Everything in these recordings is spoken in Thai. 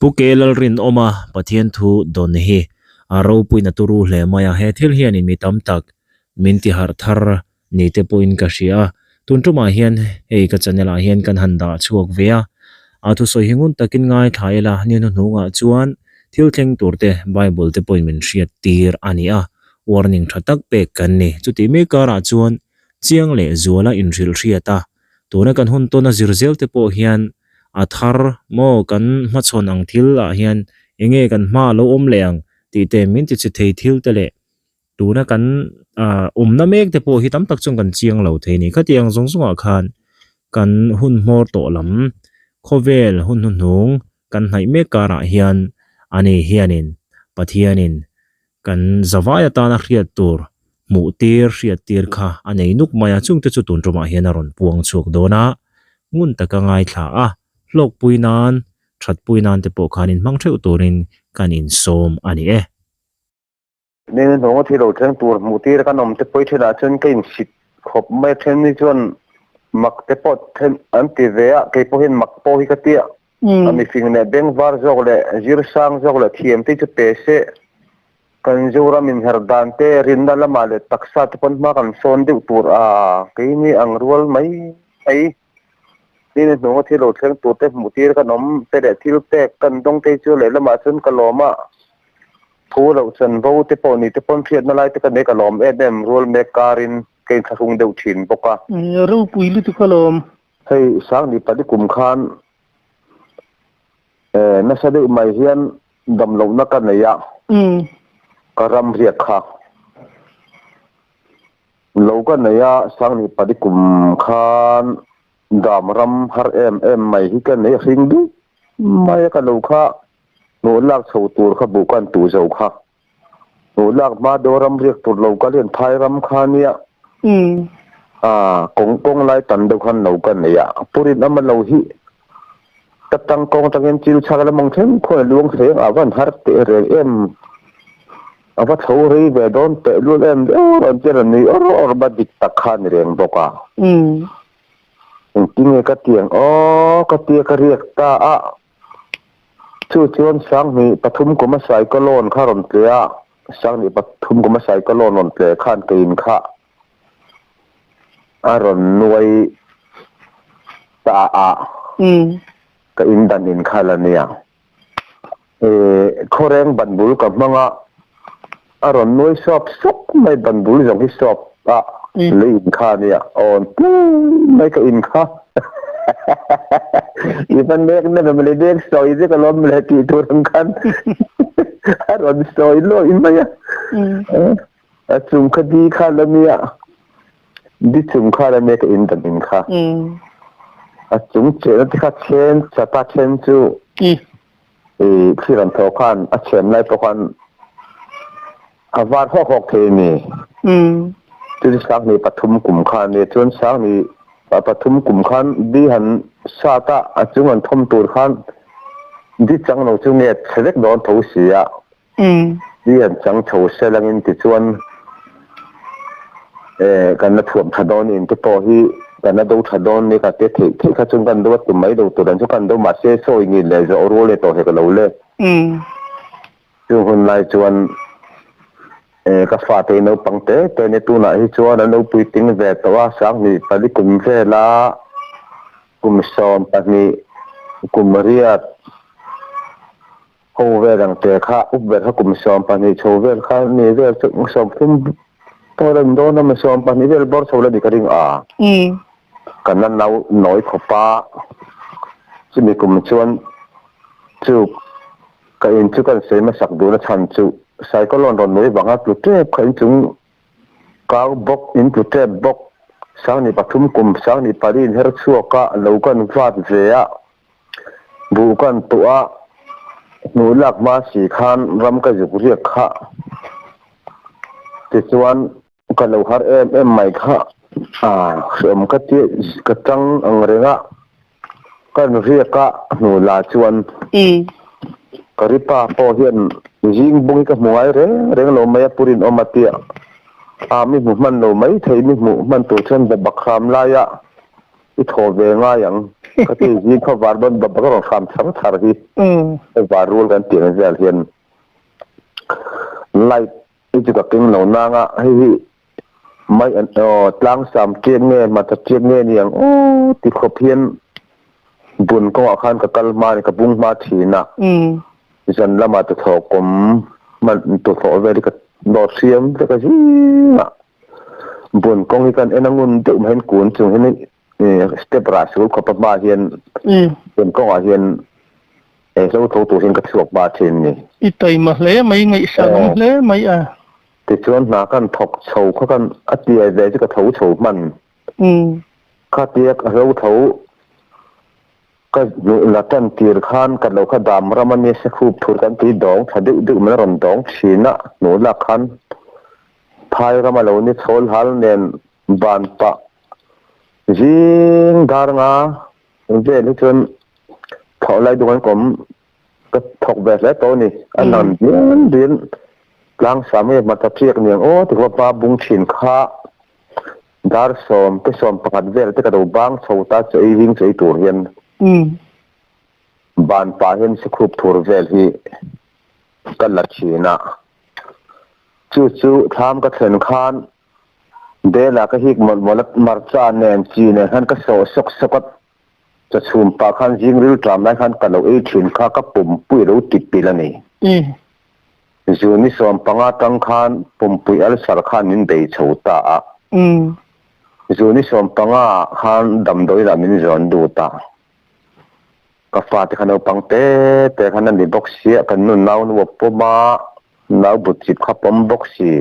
pukelal rin oma pathian thu don hi aro puina turu hle maya he thil hian in mi tam tak min ti har thar ni te puin ka hria tuntuma hian ei ka chanela hian kan handa chuak vea athu so hingun takin ngai thaila ni nu hnunga chuan thil thleng turte bible te point min hriat tir ania warning thatak pe kan ni chuti me kara chuan chiang le zuala in ril hriata tuna kan hun tona zirzel te po hian athar mo kan machon ang thil a hian enge kan ma lo om leang ti te min ti chi thei thil te le tuna kan na mek te po hi tam tak chung kan chiang lo thei ni khatiang zong zong a khan kan hun mor to lam khovel hun hun nung kan hnai me kara hian ani hianin pathianin kan zawaya ta na hriat tur mu tir hriat tir kha anei nuk maya chung te chu tun roma hian aron puang chuk dona ngun taka ngai thla a hlok puinan that puinan te po khanin mang theu turin kan in som ani e nên nó thì đầu tiên tour một tí cái nằm tới bây giờ chân cái shit khop mấy thêm như chọn mặc cái pot thêm anh thì về cái po hiện mặc po hi cái tia anh phình này bên var rồi lại zir sang rồi lại thiêm thì chút pese kan jura min herdante rinda la male taksa tepon ma kan son de tour cái ni ang rual mấy ấy nên nó thì đầu tiên tour tới một tí cái nằm tới để thiêu tới kan dong tới chưa lấy la mà chân cái lò mà thu lâu chân vô tế bồn thì tế bồn phiệt nó lại tế cái này cả lòm em rùa mẹ carin cái thằng hùng đều chín bốc à râu bùi lưu cái lòm hay sáng đi bắt đi cùng khan nó sẽ được mày hiền đầm lồng nó cái này ạ cái ram riết khác lâu cái này ạ sáng đi bắt đi cùng khan đầm ram har em mày hi cái này hình đi mày cái lâu khác nỗ lạc sầu tour khắp bộ quan tủ dầu khác nỗ lạc ma đồ ram riết tour lâu cái liền thay ram khan nia công lại tận đâu khan lâu cái này ạ purin âm lâu hi tất tăng công tăng em chiêu chắc là mong thêm khôi luông thế vẫn hát tệ rồi em vẫn thấu ri về đón tệ luôn em rồi chơi là này ở bắt địch tắc khan riêng bốc à tiếng cái tiếng cái tiếng cái riết ta chú chọn sáng ni pathum ko ma sai ko lon kha ron tlea sáng ni pathum ko ma sai ko lon ron tle khan kein kha aron nuai ta ka in dan in khala nia khoreng banbul ka manga aron nuai shop mai banbul jong hi shop le in kha nia on mai ka in kha Iban mek na maledek soy je kalom leti turang kan aron soy lo imaya achum khadi khalamia di chum khalamia ka indan kha achum che kha chen chata chen chu khiran tho khan achem lai to khan avar ho hok the ni tu sak ni pathum kum khan ni chon sang ni pathum kum khan di han sata achung an thom tur khan di chang no chu nge selek don tho sia di han chang tho selang in ti chuan kan na thuam thadon in te to hi kan na do thadon ni ka te the kha chung kan do tu mai do tu dan chu kan do ma se so ngi le zo ro le to he ka lo le chu hun lai chuan ka fa te no pangte te ne tu na hi chuan no pui ting ve to wa sang ni pa di kum ve la kum som pa ni kum riat ho ve dang te kha up ve kha kum som pa ni cho ve kha ni ve chung som kum to ram do na ma som pa ni ve bor so la di ka ring kan nan nau noi khopa chi mi kum chuan chu ka in chu kan se ma sak du na chan chu sai ko lon ron noi banga tu te khain chung kaw bok in tu te bok sang ni pathum kum sang ni parin her chuaka lo kan vat ve a bu kan tu a nu lak ma si khan ram ka juk riak kha ti chuan ka lo har em mai kha som ka ti ka tang ang renga kan riak ka nu la chuan karipa po hian jing bungi ka muai reng lo maya purin omatia mi mu man lo mai thei mi mu man tu chen da bakham la ya ที่โทรเวง่ายอย่างก็ที่ยิงเข้าบาดบนแบบก็ต้องทำทั้งทาร์ที่บาดรู้กันเตียงเสียเทียนไล่ที่จะกับกินเหล่านางอ่ะให้ไม่ตั้งสามเกียงเงี้ยมาจะเกียงเงี้ยอย่างโอ้ติดขบเพี้ยนบุญก็อาคารกับกัลมาในกับบุ้งมาทีน่ะดิฉันละมาจะถกผมมันตัวถอเวลิกดอดเสียมแต่ก็สิน่ะบุญกองกันเอ็นงุนตุ่มเห็นกุนจึงเห็นสเตปราสูขบมาเห็นบุญกองเห็นเราตัวเห็นกระสวกบาเชนนี่อีไตมาเลยไม่ไงสั่งเลยไม่แต่ชวนหนากันถกโฉเขากันอดีตเลยจะกระถูโฉมันข้าเตียกเราถูก็ละตันตีร์ขานกันเราขดามรามันเนี่ยสักคูบถูกันตีดองถ้าดึกมันรอนดองชีนะหนูละขันพายรามาเราเนี่ยโซลฮัลเนนบานปะจิงดารงาเดี๋ยวนี้จนเท่าไรดูกันผมก็ถกแบบแล้วตัวนี้อันนั้นเดือนกลางสามมาตะเพียกเนี่ยโอ้ถือว่าปลาบุ้งฉินข้าดาร์สอมที่สอมประคัดเวลที่กระดูบางโซตาจะยิงจะตัวเห็นบานปาเห็นสกุปตัวเวลที่กันลัดชีนะจู่ๆทำกระเทือนคานเดล่าก็ฮิกมันมลมาร์จานเนนจีเนี่ยฮันก็โซสกจะชุมปาขันยิงริ้วตามนั้นขันกันเราฉินข้าก็ปุ่มปุยรู้ติดปีละนี่จู่นี่สอมปังอาตังขันปุ่มปุยอัลสารขันนินเดย์โชตาจู่นี่สอมปังอาขันดำโดยละมินจอนดูตากาฟาที่ขันเอาปังเต้แต่ขันนั้นดิบ็อกซี่กันนู่นน่าวนวบปมาน่าวบุตรจิบขับปมบ็อกซี่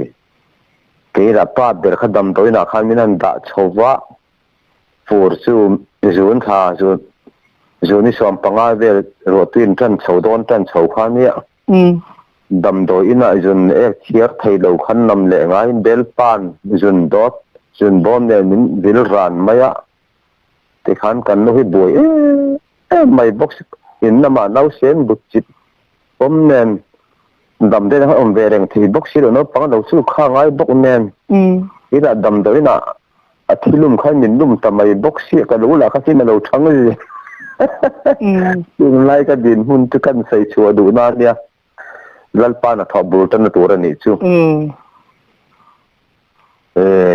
เกี่ยวกับป้าเด็กขันดำโดยน่ะขันมินันด่าชาวะฟูร์จู่นท่าจู่นี่สอมปังอาเวลรถวินจันชาวโดนจันชาวขันเนี่ยดำโดยน่ะจู่เทียร์ไทยเราขันนำเลี้ยงไอ้เบลปานจู่ดอทจู่บอมเนี่ยมินวิลรันมาอะที่ขันกันนู่นบวยไม่บอกอินน้ำมันเราเสียนบุตรจิตผมเน้นดำได้นะครับเวรงที่บอกสิเราเนาะปังเราสู้ข้างไอ้บอกเน้นที่เราดำโดยน่ะที่ลุ่มข้างมินลุ่มทำไมบอกสิก็รู้ละข้าที่มันเราทั้งเลยยังไล่ก็ดินหุ่นทุกกันใส่ชัวดูน่าเนี่ยลัลปานะทอบูตันตัวนี้จู่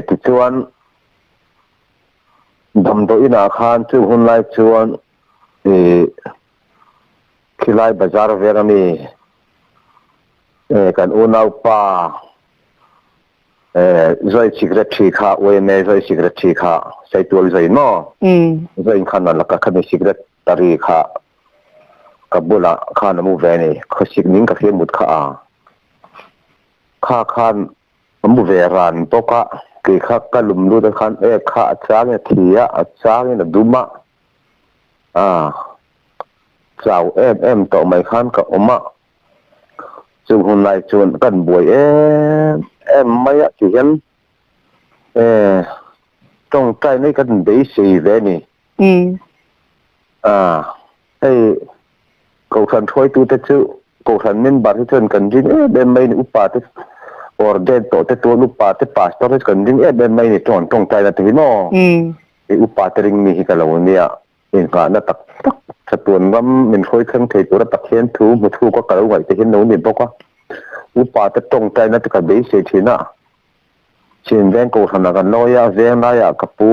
ที่ชวนดำโดยน่ะข้างจู่หุ่นไล่ชวนคิลายบาซาร์เวรามีกันอุณาป้าใจสิกระชีข้าเว้ยแม่ใจสิกระชีข้าใส่ตัวใจเนาะใจขันนั่นละก็ขันสิกระตารีข้ากับบุละข้านมูเวนี่เขาสิกนิ่งกับเฮียมุดข้าขันมูเวรันโตกะกี่ข้าก็ลุมรู้แต่ขันข้าจ้างเนี่ยเทียจ้างเนี่ยดูมะเจ้าต่อไม่ขันกับอมะซึ่งคนไล่ชวนกันบวยไม่อยากเห็นต้องใจในกันได้สีเวนี่ให้กูทันช่วยตัวเจ้ากูทันมินบาร์ที่เชิญกันจริงเดินไม่อุปาทิโอร์เดนตัวลูกปาที่ป่าตัวที่กันจริงเดินไม่ต้องใจนะทีน้ออุปาทิริงมีให้กันเราเนี่ยเองก็น่าตักสตุนว่ามันค่อยเครื่องเทตัวตักเห็นถูมาถูก็กระไหวจะเห็นโน้นนี่บอกว่าอุปาทิตรงใจนั่นก็ได้เสียทีน่ะเช่นแดงกูทำงานน้อยแดงน้อยกับปู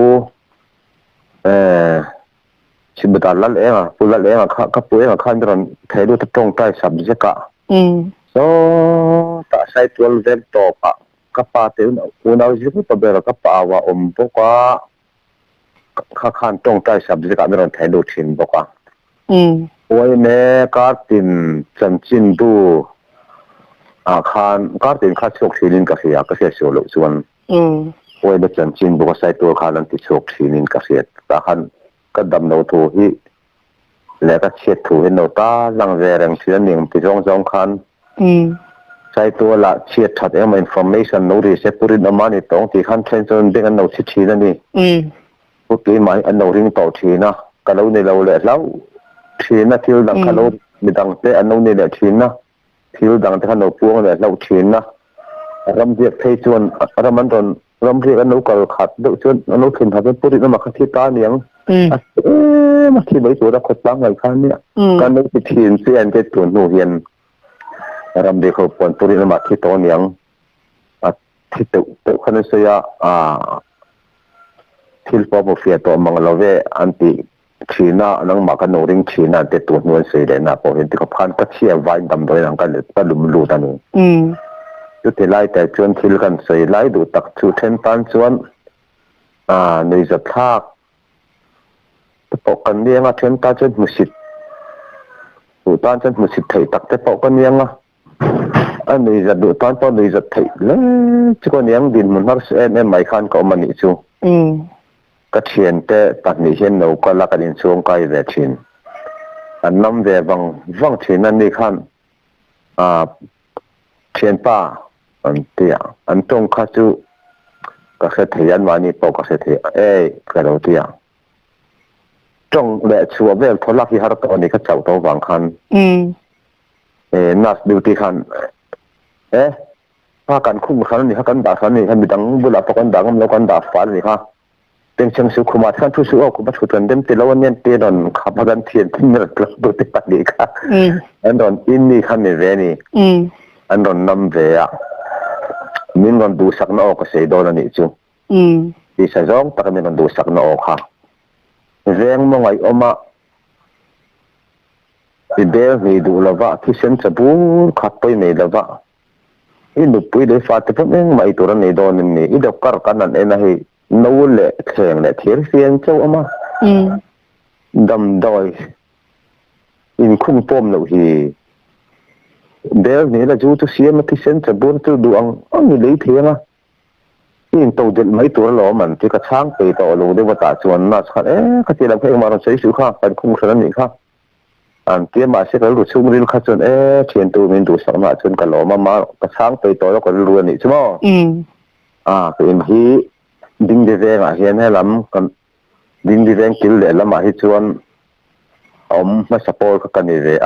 ชิบตาลัดเองปูลัดเองกับปูเองขันจนเทดูตรงใจสับเจกะตาใส่ตัวเล่นต่อปะกับปาเตนอุณาจิบุตเบรกับปาว่าบอกว่าข้าขันตรงใจสับเจกะไม่รอนเทดูทิ้งบอกว่าวันนี้การตินจันจินดูขันการตินข้าโชคชีนินกับเสียก็เสียส่วนส่วนวันนี้จันจินบอกว่าใส่ตัวขันนั้นที่โชคชีนินกับเสียตาขันก็ดำโนทูฮีแล้วก็เช็ดถูให้โนตาลังเวรงเสียหนึ่งที่จงขันใส่ตัวละเช็ดถัดเองมาอินโฟเมชันโน้ตเซปุรินอามานี่ตรงที่ขันเทนจนเด็กอันโนชิชีนั่นนี่พวกที่หมายอันโนริงต่อทีนะก็เราในเราเลยแล้วทีนะที่เราดังก็เราไม่ดังแต่อันโนนี่แหละทีนะที่เราดังแต่ขันโนพวงเลยเราทีนะรำเรียกเทจวนรำมันตอนรำเรียกอันโนก็ขัดเดือดจนอันโนขึ้นถัดเป็นปุรินอามาขัดที่ตาเนียง มาที่บริตัวรับคนตั้งไว้คันเนี่ยการนึกถึงเสียนจะตัวหนูเฮียนรำเด็กเขาปนปุรินมาที่ตัวเนียงที่ตัวคันเสียที่พอมาเฟียตัวมังลาเวอันติชีน่านังมากันโนริงชีน่าเตตัวนวลเสียเลยนะพอเห็นที่เขาพันก็เชี่ยวไว้ดำโดยนังกันเลยก็ลุมลู่ตานี่ยุติไล่แต่ชวนทิลกันเสียไล่ดูตักชูเทนตันชวนในจะทากปกกันเลี้ยงเทนตาจนมุสิตดูตานจนมุสิตไทยตักแต่ปกกันเลี้ยงอันนี้จะดูตานตอนนี้จะไทยเลยจะก็เลี้ยงดินมันนักเสียเนี่ยไม่คันก็มันนี่จูก็เชียนแต่ตัดนี่เห็นเราก็ลักกันช่วงใกล้เวชินอันน้ำเวบังชินนั่นนี่ขั้นเชียนป้าอันเตียอันตรงข้าจูก็เสถียรวานี่ปกเสถียรกระโดดเตียจงแหละชัวเวลทลักที่ฮาร์ตอนนี้ก็เจ้าตัวบางคันนัสดิวตีคันพากันคุ้มคันนี่ฮะกันด่าคันนี่คันมีดังบุหรี่ปกันดังแล้วกันด่าฟ้านี่ค่ะเป็นเชิงสุขุมาท่านทุสุออกคุมาชุดกันเต็มตีแล้ววันนี้เตียนนขับมากันเทียนที่เนื้อกลับดูติปัดดีค่ะอันนนอินนี่คันนี่เวนี่อันนนนำเวียมินนนดูสักนออกเสียโดนนี่จูที่ใส่ร้องแต่ก็มินนนดูสักนออกค่ะเรื่องมองไอ้อมาที่เดี๋ยวมีดูแล้วว่าที่เส้นจะบูขับไปไม่แล้วว่าอีดูปุยเดี๋ยวฟาดที่พวกนี้ไม่ตัวนั้นนี่โดนนี่อีเด็กการกันนั่นเองนะให้นู่นแหละแข่งแหละเทียร์เสียนเจ้าอมาดำดอยอินคุ้มป้อมหนูฮีเดี๋ยวนี้เราจูตัวเสียมาที่เส้นจะบูตัวดวงมีเลยเทียมอินตัวเด็ดไม่ตัวหล่อมันที่กระช่างไปต่อลงได้ว่าตาชวนน่าชัดก็ที่เราเพิ่งมาเราใช้สุขาเป็นคุ้มขนาดนี้ครับอันเกี่ยมาเสร็จแล้วรู้ชุ่มริ้วข้าจนเทียนตัวมันดูสามารถจนกระหล่อมากระช่างไปต่อแล้วก็รวยนี่ใช่ไหมเป็นที่ดิ้งดีแรงเห็นให้ล้ำกันดิ้งดีแรงกินเลยแล้วมาให้ชวนมาสปอร์ตกันนี่เลย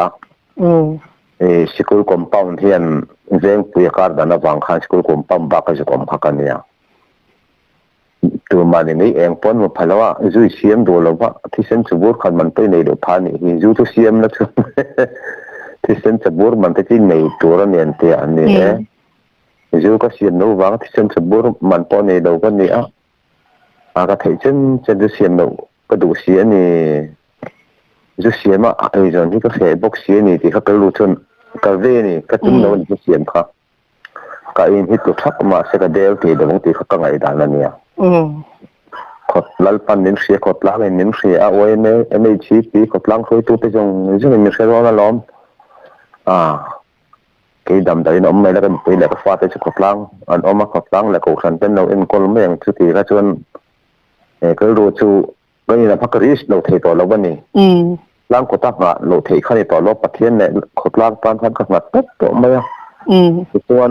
สกุลคอมเพลเทียนแรงปุยการดันบางคันสกุลคอมเพลบักจะคอมพักกันเนี่ยตัวมันนี่เองป้อนมาพลว่าจุยเสียมดูแล้วว่าที่เส้นสบูรขันมันไปในเดือดพานี่จุยตัวเสียมนะทุกที่เส้นสบูรมันที่ในตัวเนี่ยเตียนนี่จุยก็เสียมนู้ว่าที่เส้นสบูรมันป้อนในเดือดกันนี่ก็thấy chânจะเสียมนู้ก็ดูเสียนี่จุยเสียมไอ้จอนที่ก็เสียบกเสียนี่ที่เขาก็รู้ชนก็เวนี่ก็จุ่มนู้นจะเสียมครับก็อินที่ตัวทักมาเสกเดียวที่เดี๋ยวบางทีเขาก็ไงด่านนั่นเนี่ยขดลัลปันนินเสียขดล้างนินเสียเอาไว้ไม่ชี้ปีขดล้างคุยตัวไปจงซึ่งมันมีเสียร้อนล้อมกี่ดำใจน้องไม่แล้วก็ไปแล้วก็ฟาดไปจะขดล้างอันออกมาขดล้างแล้วก็ฉันเป็นเราเอ็นกลไม่อย่างสุดที่ก็ชวนก็รู้ชูก็นี่นะพักริสเราเทต่อแล้ววันนี้ล้างขดตั้งละเราเทขั้นต่อรอบประเทศเนี่ยขดล้างตอนขั้นขนาดปุ๊บตัวไม่ส่วน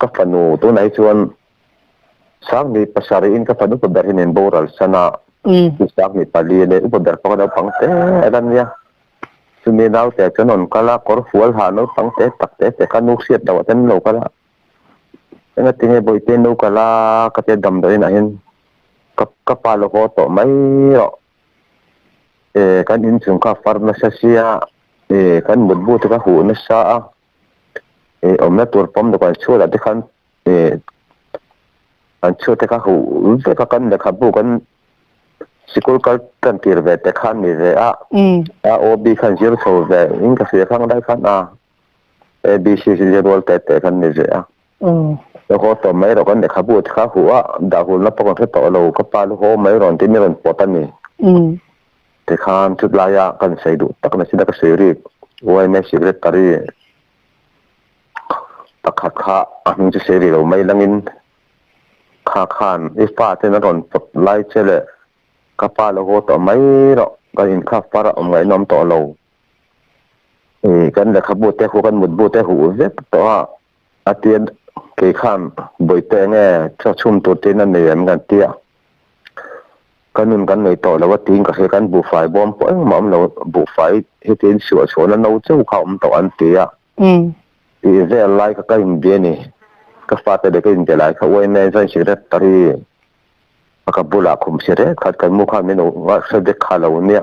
ก็ฝันูตัวไหนชวนสักนิดภาษาอินก็ฝันอุปเดชเห็นโบราณสนะสักนิดปาลีเนี่ยอุปเดชก็ได้ฟังเตะอะไรเนี่ยสุนีดาวแต่จนนก็ละกอร์ฟัวหานุฟังเตะตักเตะแต่ก็นุกเสียดดาวเต้นโลก็ละเอ็งติงบ่อยเต้นโลก็ละก็จะดำได้ไหนก็ปาโลก็ต่อไม่หรอกกันอินถึงก็ฟาร์มนัสเซียกันบุดบูที่ก็หูนัสซานั่นตัวผมดูกันช่วยแต่กันอันช่วยแต่ก็หูแต่ก็กันเด็กขับบุกันสกุลกันตีร์เวแต่ขันนี่เลยโอบีขันจีร์โซ่เวอินก็เสียขังได้ขันบีซีจีร์วอลแต่ขันนี่เลยแล้วก็ต่อไม่เรากันเด็กขับบุที่เขาหัวดาวหุ่นแล้วปกติต่อเราก็ปาลูกหัวไม่ร้อนที่ไม่ร้อนปวดตันนี่แต่ขันชุดลายกันใส่ดูตักนั่นสินักเสรีวันนี้สิเรตตารีตักขาอันจะเสรีเราไม่ลังอินขาขานอีฟ้าเท่านั้นปดไล่เชลกับปลาเราก็ต่อไม่หรอกกันอินข้าฟ้าเราไม่น้อมต่อเรากันเด็กขับบูเตะหูกันหมดบูเตะหูเว็บต่ออาเตียนเกี่ยข้ามบ่อยแต่แง่ชอบชุ่มตัวเต้นนั่นเลยเหมือนกันเตี้ยกันนุ่นกันเลยต่อแล้วว่าทิ้งกับเหตุการณ์บุฟไฟบอมป้องหม่อมเราบุฟไฟเหตุการณ์ชัวชัวแล้วเราเจ้าเขาต่ออันเตี้ยเรื่องอะไรก็ใกล้เบียนี่ก็ฟาดแต่เด็กก็ยินแต่ไรเขาไว้ในใจเสียดตารี akabula khum sire khat kan mukha meno wa sade khalo ne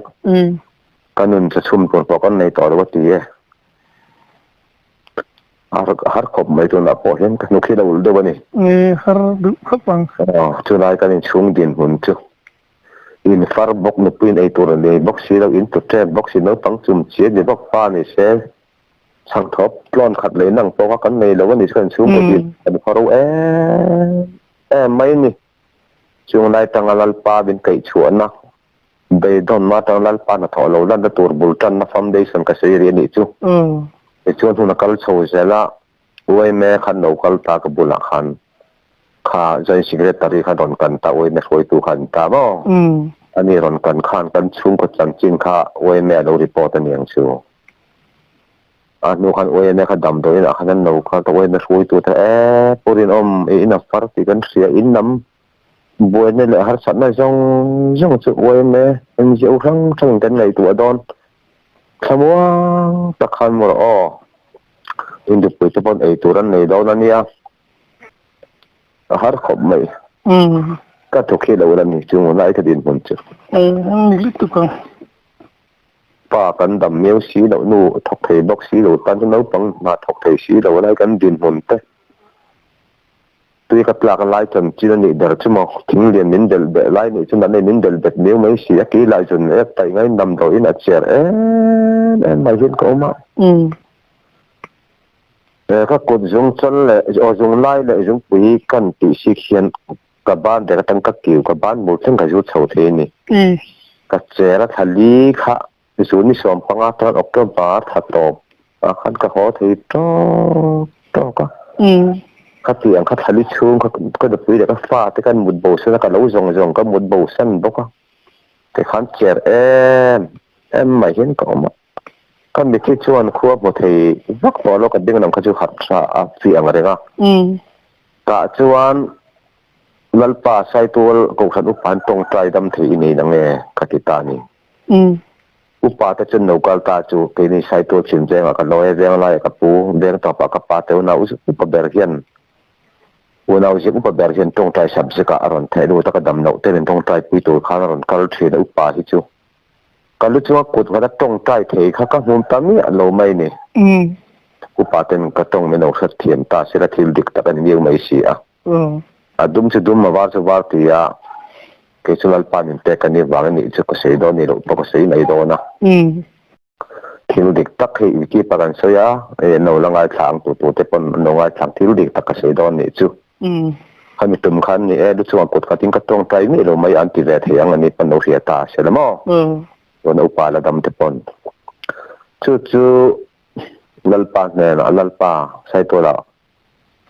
kanun sa chum por kan nei to ro ti e har khop mai to na po hen kan khi da ul de bani har du khapang chu lai kan chung din hun chu in far bok no pin ei to ne bok si lo in to tre bok si no pang chum che de bok pa ni se sang thop plon khat le nang po kan nei lo ni kan chum ko ti kan pharo mai ni chung lai tang alal pa bin kai chuan na be don ma tang lal pa na tholo lan da tur bul tan na foundation ka se ri ni chu e chuan hu na kal chho zela oi me khan no kal ta ka bula khan kha jai secretary kha don kan ta oi me khoi tu khan ta mo ani ron kan khan kan chung ko chang chin kha oi me lo report ani ang chu anu khan oi me kha dam do ina khan no kha to oi me khoi tu ta purin e ina far ti kan sia in nam buổi này là har sẵn là trong sự quay mẹ em dịu khăng trong cái này tụi đón tham mua đặc hành một in được với cho bọn ấy tụi này đâu nè nia har khom mày các thuộc khi đầu lần này chung một lại thì điện một chút lít tụi con và cần đầm miêu xí đầu nu thuộc thể bóc xí đầu tan cho nấu bằng mà thuộc thể xí đầu lại cần điện một tết tuy các lạc lại chân chỉ là nị đợt chứ mà thỉnh liền nín đợt bể lại nị chứ mà nên nín đợt bể nếu mấy xí kỹ lại chân ép tay ngay nằm rồi là chèr em mà hiện có mà các cột dùng chân lại dùng lại lại dùng quý cần tự sĩ hiện các bạn để các tăng các kiểu các bạn một chân cái rút sầu thế nị các chèr là thà lý khá dù ní xóm phăng áp thật ốc cơ bá thật tổ khăn cả khó thì to có các tiếng các thali chung các được quý để các pha tới các một bộ sân các lấu rồng các một bộ sân bốc á thì khán chèr em mà hiện có mà các mấy cái chuan khu một thì vắt bỏ lo cái tiếng nào các chú hạt sa phiền rồi đó cả chuan lalpa sai tuol cầu sản upan tông trai đâm thì này là nghe các cái ta này upa ta chân nấu cal ta chú cái này sai tuol chìm deng các lối deng lại các pu deng tập các pa teo nào upa berhian nào chỉ cũng phải hiện trong trai sắm sẽ cả rồi thay đổi tất cả đầm nậu tên trong trai quy tụ khá rồi cả lúc đó upa thì chú cả lúc đó cột vào trong trai thì các hôm tám mươi lâu mấy nè upa tên các trong mình nấu rất thiện ta sẽ là thiện được tất cả nhiều mấy xí đúng chứ đúng mà vào thì cái số lần pan mình cái này vào này chứ có sẽ đó này đâu có sẽ này đó na thiện được tất khi cái phần số nấu là ngay thẳng tụ tế phần nấu ngay thẳng thiện được tất cả sẽ đó này chứ kami tum khan ni lu chuang kot kating katong trai mi lo mai anti ve theyang ani pan no ria ta selamo lo no pa la dam te pon chu lalpa ne lalpa sai to la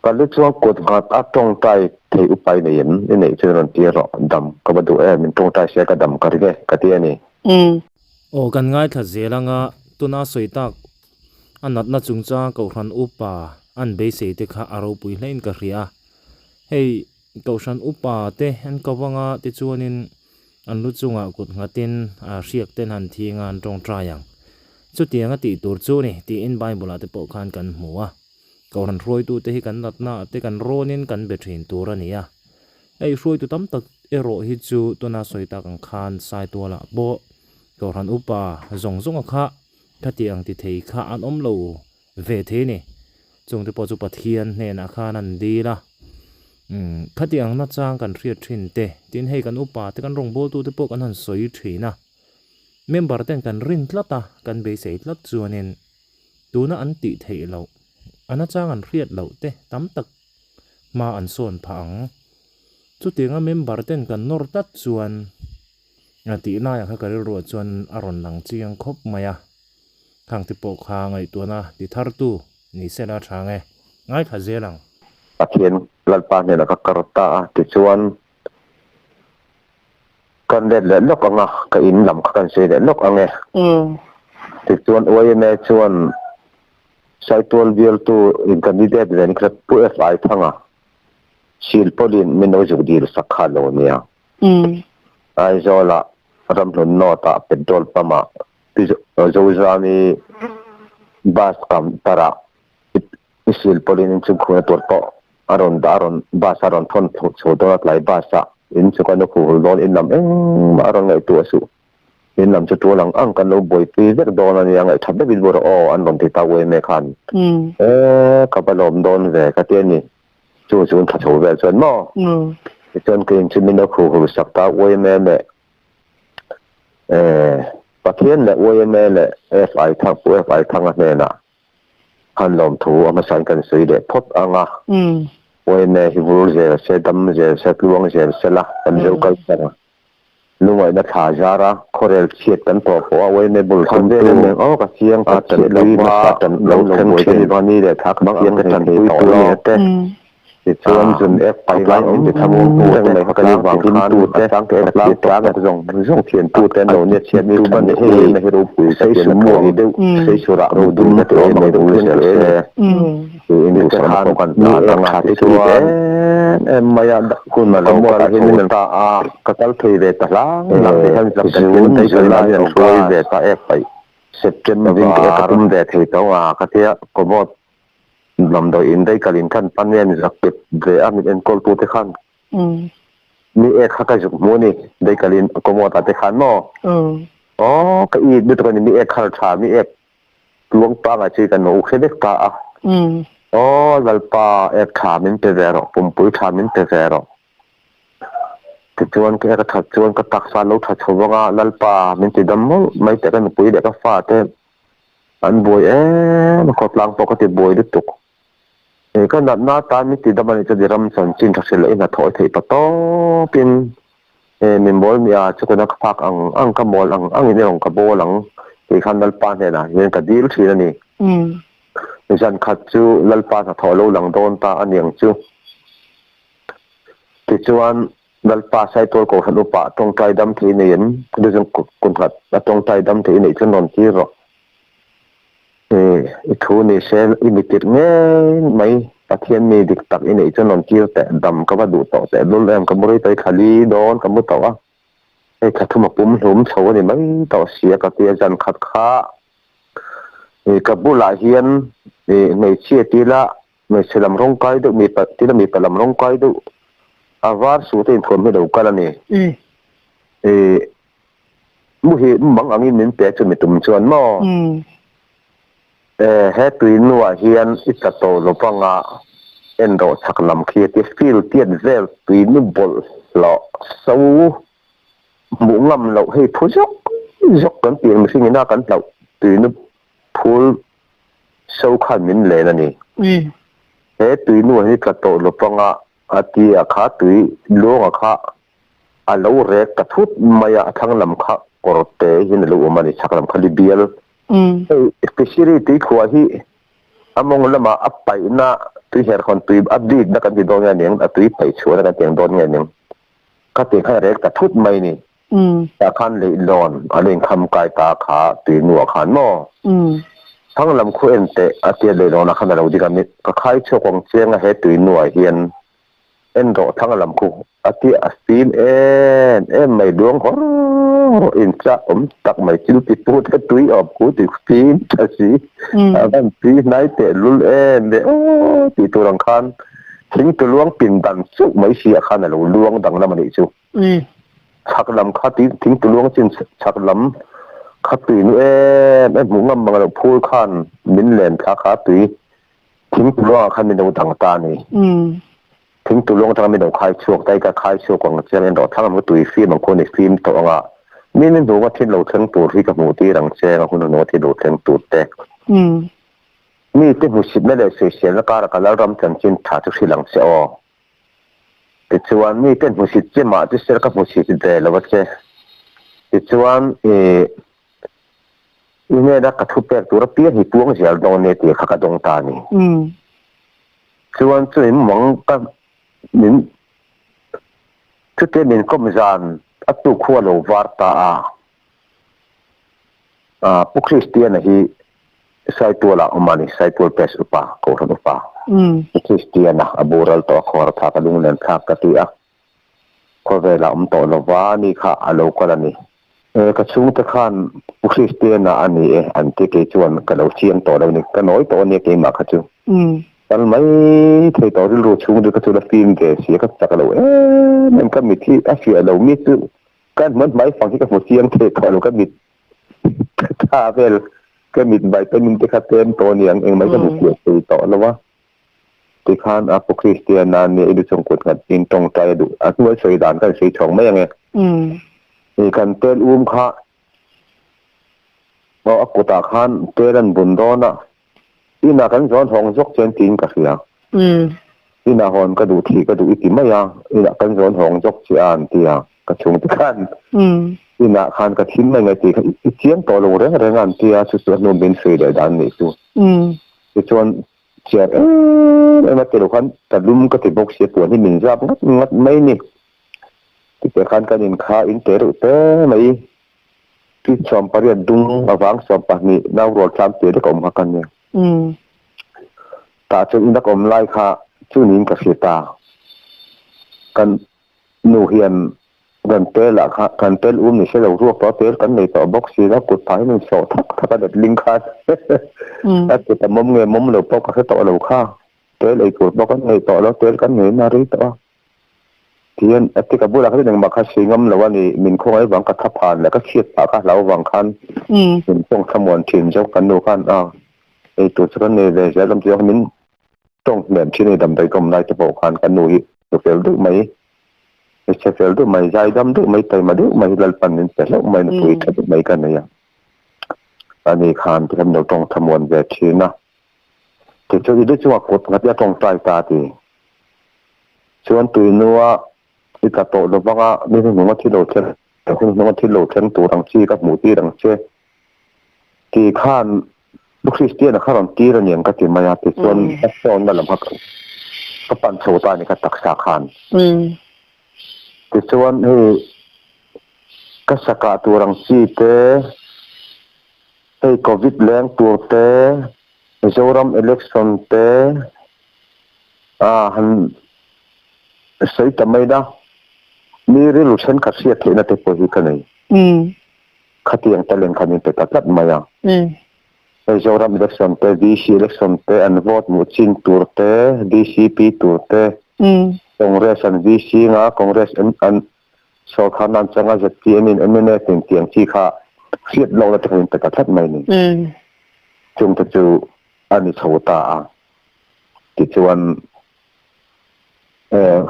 ka lu chuang kot khat atong trai thei upai ne yen ne chu ron ti ro dam ka ba du min tong trai se ka dam ka ri ka ti ani o kan ngai tha zelanga tuna soitak anat na chungcha ko khan upa an be se te kha aro pui hlein ka ria hei kaushan upa te an kawanga te chuanin an lu chunga kut ngatin a riak ten han thi ngan tong trayang chu tianga ti tur chu ni ti in bible te po khan kan hmuwa kauran roi tu te hi kan natna te kan ronin kan be thin tur ania ei roi tu tam tak ero hi chu tuna soita kan khan sai to la bo kauran upa zong kha khatiang ti thei kha an om lo ve the ni chung te po chu pathian hne na khan an di la khatiang na chang kan riat thin te tin hei kan upa te kan rong bol tu te po kan han soi thina member ten kan rin tlata kan be sei tlat chuanin tuna an ti thei lo ana chang an riat lo te tam tak ma an son phang chu tinga member ten kan nor tat chuan ati na ya kha kari ro chuan aron lang chiang khop maya khang ti po kha ngai tuna ti thar tu ni sela thange ngai kha zelang pathian lalpa ne la ka karta ti chuan kan le lok anga ka in lam kan se le lok ange ti chuan oi me chuan sai tol bial tu in candidate ven kra pu fi thanga sil polin min no ju dir sakha lo nia ai zola ram lon nota petrol pama ti zo zani bas kam tara sil polin chu khuna tor to aron daron basa ron thon chodo lai basa in chu kan khu don in lam ma ron ngai tu su in lam chu tu lang ang kan lo boi pi vek don ani ang ai thab be bor o an ron ti ta we me khan ka pa lom don ve ka te ni chu chu tha chu ve chon mo chon ken chu min khu sak ta we me meประเทศและโวยแม่และFI ทางผู้FI ทางอันนี้นะฮันลมถูอามาสั่งกันสุดเด็ดพบอ่างโวยแม่ฮิบูเจเสดมเจเสดลวงเจเสละกันเร็วกันจังลุงไอ้นักข่าวจาระโคเรลเชียดกันต่อเพราะว่าโวยแม่บุญคนเดียวเนี่ยอ๋อก็เสียงก็เชียดเลยมาตันเราลงโวยที่ตอนนี้เด็ดทักบางเสียงกันตันที่ต่อเนี่ยแต่ติดชวนจนFI ไล่ติดทำวงตัวในเขาก็วางคันตูแต่ตั้งแต่ล้างจ้ากันส่งเขียนตูแต่เราเนี่ยเชียดมีบันเฮ้ในรูปุยใช้สมองดูใช้สุระรูดูในตัวในดูเสียเลยคืออินดิทานกันนี่ขาดตัวมาอย่างคุณมาเราบอกให้มันตากระตัลทีเวตล้างหลังที่ท่านสักการุนในส่วนนั้นอย่างช่วยเวตFI เสร็จจนวิ่งเอกตุ้มเวทีตัวก็เที่ยก็บอกลำโดยอินได้กลินขั้นปันเนียนจักเก็บเรือมีเอ็นกอลตูเตขันมีข้าก็จุกมูนี่ได้กลินก็มอตาเตขันเนาะอ๋อก็อีกดูตัวนี้มีข้ารามีลวงปางอาชีกันโอ้เสด็จตาอ๋อลัลปาขามินเตเวรอปุ่มปุยขามินเตเวรอติดจวนก็ถัดจวนก็ตักฟาลูถัดชวงลัลปามินติดมไม่แต่กันปุยเด็กก็ฟาเตอันบวยมันก็ลังปกติบวยดุตุกก็นับหน้าตามิติดมันจะได้รำสันจินทักษิณเลยนะถอยถีปะโตเป็นมิมบอลมีอาจะคนนักพักอังกบอลอังนี่ลงกบอลังที่ขันลัลปานเนี่ยนะยังกับดีลทีนั่นนี่ฉันขัดจูลัลปานถอยลงหลังโดนตาอันยังจูที่จวนลัลปาใช้ตัวโกหันุปะตรงใจดำทีนี่เห็นดูจังกุนขัดตรงใจดำทีนี่จะนอนที่รอทูนี่เซลอิมิติดเงี้ยไหมประเทศมีดิกตักอินี่จะนอนเกี่ยวแต่ดำก็ว่าดูต่อแต่รุ่นแรมก็บริไปขลีโดนก็มุต่อว่าขัดทุ่มปุ่มหลุมโฉนี่ไม่ต่อเสียกับเตียจันขัดขากับบุหลาเฮียนไม่เชี่ยตีละไม่เฉลมร้องไกดูมีตีละมีปลำร้องไกดูอาวาสูตินทนไม่ดูกันนี่มุหิบางอันนี้มันแต่จะไม่ตุ่มชวนมั้งเฮตุยนัวเฮียนอิสโตโลปังเอ็นโดสักลำเคียที่ฟิลเตียนเซลตุยนุบลหล่อสู้มุงลำเราให้ผู้ยกกันเตียงไม่ใช่เงี้ยกันเราตุยนุพูลสู้ขันมินเลยนั่นนี่เฮตุยนัวอิสโตโลปังอาทิอาขาตุยลวงอาขาอาลูเรกกระทุดมายาทั้งลำขากรเตยินลูมันสักลำคลิเบียลespecially ที่ขวาที่อมงละมาอัปไปน่ะที่เห็นคนตุยอัปดีนักการที่โดนเงี้ยเนี่ยตุยไปชัวร์นักการที่โดนเงี้ยเนี่ยก็ตีให้เร็กแต่ทุดไม่นี่แต่ขันเลยนอนอะไรคำกายตาขาตุยหนัวขันหม้อทั้งลำคู่เอ็นเตะอาเตียเลยนอนขันเราดีกันนี่ก็คล้ายโชว์ของเชียงให้ตุยหนัวเฮียนเอ็นโดทั้งลำคู่อาเตียสีมไม่ดวงของอินทราตักไม่จิลติพูดตุยออกกูติฟีนทัศน์อันฟีนไหนเตะลุลเดโอ้ติตัวรังคันทิ้งตัวล้วงปิ่นดันสุไม่เสียขันเราล้วงดังน้ำมันอีกสุชักลำขัดทิ้งตัวล้วงจินชักลำขัดตุยนู่หมูงำมันเราพูดขันมินเลนขาตุยทิ้งตัวล้วงขันมินเราต่างตานี่ทิ้งตัวล้วงทั้งมินเราคลายช่วงใจกับคลายช่วงของเจ้าเอ็นดอทั้งมันตุยฟิล์มบางคนในฟิล์มตัวงะนี่นึกดูว่าที่เราทั้งตัวที่กับหมูที่รังเซงคุณโน้ตที่เราทั้งตัวแตกนี่ที่ผู้สิบไม่ได้เสียแล้วก็แล้วรำจันจินถ่ายทุกสิ่งหลังเสียแต่ชวนนี่เป็นผู้สิบเจ้ามาที่เสียกับผู้สิบเดแล้วว่าเจ้แต่ชวนเนี่ยนักกระทุบแปกตัวรับเปี้ยหิปวงเสียโดนเนี่ยตีขากระดงตานี่ชวนจุดหมองก็มินชุดเต็มมินก็ไม่จานอัตุขวโลวาร์ตาพวกคริสเตียนที่ใส่ตัวละอมานี่ใส่ตัวเพสอุปาโกรธอุปาคริสเตียนอบูรัลตัวขอร์ทากระดุงเลนทากกติอักก็เวลาตัวละวานี่ค่ะอโลกละนี่กระชุ่มตะขันพวกคริสเตียนอันนี้อันที่เกจวนกระโดดเชียงตัวเรานี่ก็น้อยตัวนี้เกมากระชุ่ม ตอนไม่เคยต่อที่รู้ชุ่มดูก็จะได้ฟิล์มเกเสียก็จักรเรามันก็มีที่อาเซียเรามีคือการเหมือนไม้ฟังที่กับหัวเสียงเทต่อเราก็มีท่าเวลก็มีใบเป็นมินเตคาเตนตัวเนียงเองมันก็มีเกี่ยวกับต่อแล้วว่าที่ข้านอโปคริสเตียนานเนี่ยดูสงกดกันอินตรงใจดูอาจจะใช้ด่านกันใช้ช่องไม่ยังไงมีการเต้นข้าเราอักตาข้านเต้นบุญโดนะที่นากันสอนทองยกเชนติงกับเสียที่นาฮอนก็ดูทีก็ดูอิติไม่ยังที่นากันสอนทองยกเชียนเตียกระชงที่ข้านที่นาคานกระทิ้งไม่ไงตีเชียงต่อลงเรื่องงานเตียสุดๆนุ่มเป็นเสือเดือดดันนี่ตัวที่ชวนเชียร์ไอ้มาเตลุขันแต่ลุ่มก็ติดบกเสียปวดที่หมิ่นจับงัดไม่นี่ที่เตะขันกันอินข้าอินเตอร์เตอไม่ที่ชมปริยันดุงระวังชมปนี่นาวรถสามเตะที่กรมหักกันเนี่ยตาจนอินดักอมไล่ค่ะชื่อนี้กับเสียตากันหนูเฮียนกันเตะละค่ะกันเตะนี่ใช่เรารวบต่อเตะกันในต่อบล็อกซีแล้วกดท้ายมันโซ่ทักถ้ากันเด็ดลิงคัสถ้าเกิดแต่มุมเงี้ยมุมเราปอกก็ต่อเราค่ะเตะเลยกดบล็อกกันในต่อแล้วเตะกันในนารีต่อที่นั่นที่กับบุรุษที่หนึ่งมาคัดสิงห์แล้วว่านี่มินคงไอ้หวังกระทับผ่านแล้วก็เครียดปากเราหวังคันเป็นต้องขมวดถิ่นเจ้ากันดูคันไอ้ตัวฉันเนี่ยเลยจะลำเสียงมินต้องเหมือนที่นี่ดำใจกลมได้จะบอกคันกันหนุ่ยจะเฟลดูไหมจะเฟลดูไหมใจดำดูไหมใจมาดูไหมลัลปันนี่เสร็จแล้วไหมนุ่ยจะดูไหมกันเนี่ยอันนี้คันที่ทำเราต้องขมวดแบบที่นะที่จะได้ช่วยกดงัดยาตรงใจตาดีชวนตุยนัวที่ตัดโตเราบอกว่านี่คือหนูว่าที่โหลดเช่นแต่ที่หนูว่าที่โหลดเช่นตัวดังชี้กับหมูที่ดังเช่ที่ข้านลูกคริสเตียนข้าหลังที่ระเนียงก็ติมายาติส่วนแอปเปิลนั่นแหละพักก็ปั่นโซตานี่ก็ตักสาขานติส่วนก็สกัดตัวดังชี้เต้โควิดแรงตัวเต้โจรัมเอเล็กชันเต้ฮันใส่ทำไมนะมีเรื่องลูกฉันขัดเสียเทน่าจะพอดีกันเลยขัดยังตะเลงขัดยังเป็นตัดมาอย่างไอ้เจ้ารับเล็กชันเตดีซีเล็กชันเตอันวอดมุชินตัวเตดีซีพีตัวเตคอนเกรสอันดีซีงาคอนเกรสอันสอขานันจังอาจจะที่อันนี้อันนี้เนี่ยเป็นเตียงที่ข้าเสียดเราแล้วจะเป็นตัดมานี่จงจะจูอันนี้ชาวตาที่ชวน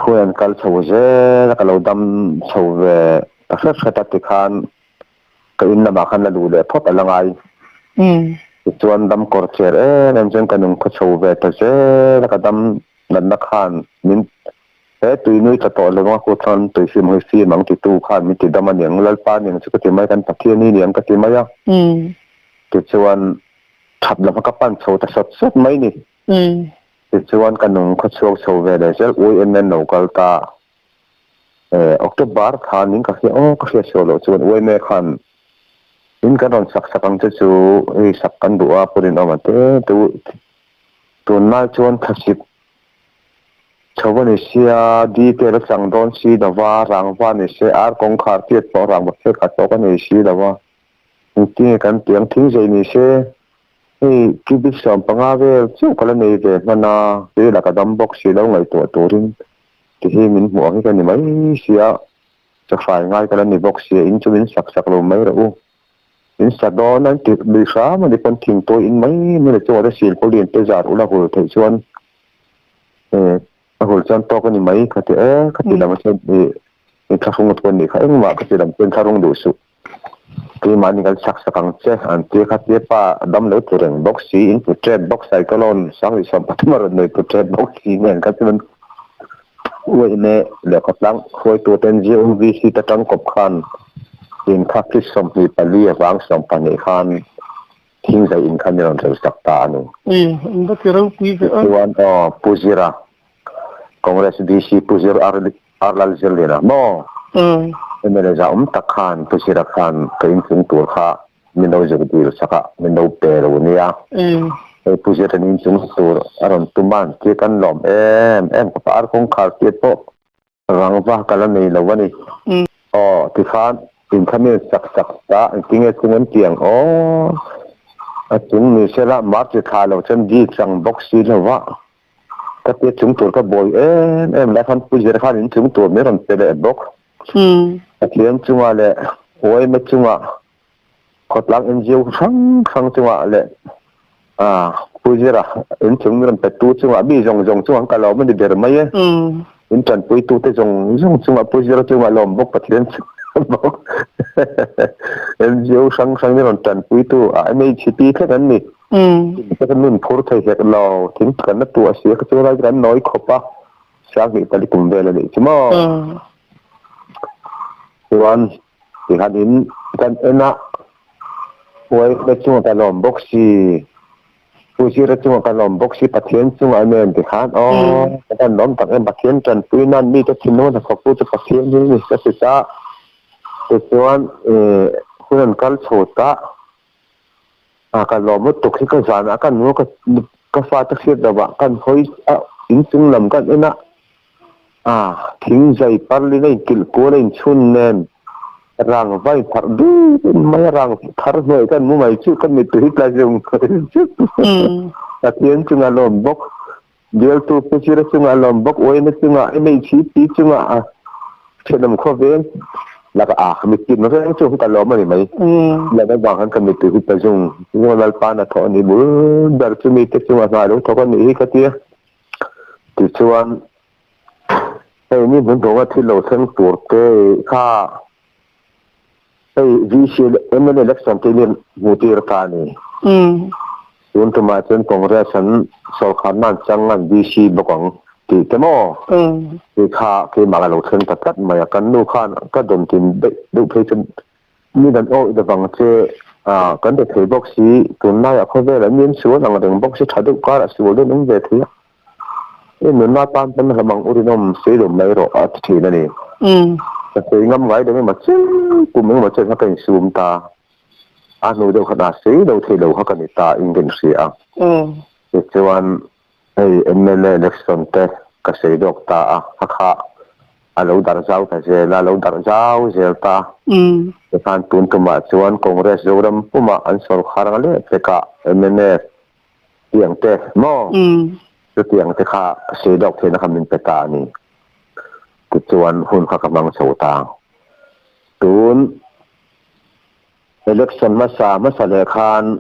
คุยกันกัลชาวเจแล้วก็เราดำชาวแต่เรื่องตัดที่ขันก็อินนามาขันละดูเลยพบอะไรไงจวนดำกอร์เชอร์นั่นจึงกันนุ่งขชาวแต่เจแล้วก็ดำนั่นนักขันมินตุยนุ้ยจะต่อเลยว่าคุณท่านตุยซิมให้ซีมังติตูขันมิติดำมันอย่างลัลปานอย่างสุกติไม่กันปัจเจียนี่อย่างกติไม่ยังจวนทับแล้วก็ปั้นโชว์แต่สดไม่นี่จวนกันนุ่งขชาวชาวเวเดเซลอุ้ยเอ็นเนนโนกัลตาออกตุบาร์ขันนิ่งก็เสียก็เสียโชว์แล้วจวนอุ้ยเมขันอินกันนอนสักจะจูสักกันดูว่าพูดถึงมันตัวน่าชวนทัศน์ชาวนิเซียดีเตอร์สังดอนซีดาวารางวานิเซียอาร์กงคาร์เทียปอรางบัตเซกัตโตกันนิเซียดาวาที่กันเตียงทิ้งใจนิเซียที่บิสอมปังอาเวลจู่กันเลยเดมันน่ะที่หลักดัมบ็อกซีแล้วไงตัวริงที่มินหัวให้กันนี่ไม่เสียจะฝ่ายง่ายกันเลยบ็อกซีอินจูมินสักลมไม่รู้อินสตาดอนนั้นติดดีซ้ำมันได้คนทิ้งตัวอินไม่ได้ตัวได้สิลเขาเรียนเตจาร์อุลาหูเทชวนหูจันโตกันนี่ไม่ขัดขัดดำเช่นข้าฟงตัวนี้ข้ามาขัดดำเป็นข้ารงดูสุที่มันนี่กันสักกังเจ้อันที่ขัดป้าดำเลือดเร่งบ็อกซี่อินพุทเทรดบ็อกไซค์ลอนสังวิสัมปัตมาร์นพุทเทรดบ็อกซี่เนี่ยกันที่มันวันนี้เดี๋ยวก็ตั้งคุยตัวเต็นจีโอวีซีตั้งกบขันอินคับที่สมบูรณ์ไปเรียบวางสมปันในขันทิ้งใจอินขันยังเราสักตาหนึ่งอินก็ที่เราคุยกันวันปูจิระคอนเกรสดีซีปูจิระอาร์ลัลเจลีนะโม่เมื่อจะตักขันปูจิระขันก็อินถึงตัวข้ามินเอาจะดีสักมินเอาเปรูเนี่ยปูจิระนี่ถึงตัวอารมณ์ตุมันที่กันล้อมกับอาร์คงขาดเก็บพวกรังว่ากันแล้วนี่แล้ววันนี้ที่ขันอินขมิ้นสักตาจริงๆคุณเตียงถึงมีเสละมาร์จะขาเราฉันดีจังบ็อกซี่แล้ววะ cái tiết chúng tôi có bồi em lại phân bây giờ khai đến chúng tôi mới làm tệ lệ bốc cái tiếng chúng à lệ ôi mấy chúng à có lăng em diêu khăng khăng chúng à lệ bây giờ là em chúng mới làm tệ tu chúng à bị rong chúng cả lò mới đi được mấy em chân bây tu tới rong chúng à bây giờ chúng à lòm bốc cái tiếng bốc em diêu khăng khăng mới làm chân bây tu em mấy chỉ pi thế này cái nun phổ thay cái lò thỉnh cái nó tua xía cái chỗ đó cái nói khóc á sáng ngày ta đi cùng về là để chứ mà tuan thì hắn đến cái ena quay cái chung cái lồng bốc xì quay cái chung cái lồng bốc xì bắt thiên chung anh em thì hắn cái lồng bắt em bắt thiên chân tuy nan mi cái chim nó là khóc tôi bắt thiên như này cái sự ta cái tuan hunan kal chota cái lồng mất tục cái giàn cái nó cái pha tác xếp đó bạn cái khối tính chung làm cái ena thính dây par lên này kil cố lên chun nên rang vai thar du mai rang thar noi kan mu mai chu kan mi tu hit la jung ta tien chung alom bok dial tu puchira chung alom bok oi na chung a mai chi pi chung a chenam kho ven la ka mi kin no reng chu ka lom ni mai la da wang kan mi tu hit la jung ngo lal pa na tho ni bu dar chu mi te chung a sa lo tho kan ni ka tia ti chuan ni bun do wa thi lo thang tur ke kha VC ML election tilin mutir kani untuk macam kongresan solkanan jangan VC bokong di temo di kha ke magalau chen tatat maya kan nu khan ka dom tin du phei chen ni dan o de bang che kan de thei box si tun na ya kho ve la min su nang deng box si thadu ka ra su de nang ve thi nun na tan tan hamang urinom se lo mai ro at thi na ni cái ngâm ngay đấy mà chứ cùng mình mà chơi các cái zoom ta nuôi đâu khá sĩ đâu thì đâu các cái ta Indonesia cái chuyện ML election te cái sĩ đâu ta khá lâu dar giao cái gì là lâu dar giao gì ta cái phần tuần tu mà chuyện Congress rồi đâm mà anh sau khá là lẽ cái ML tiếng te mo cái tiếng te khá sĩ đâu thì nó không mình ta ni cái chuyện hôn khắc bằng sầu tang tuần election masa lệ khan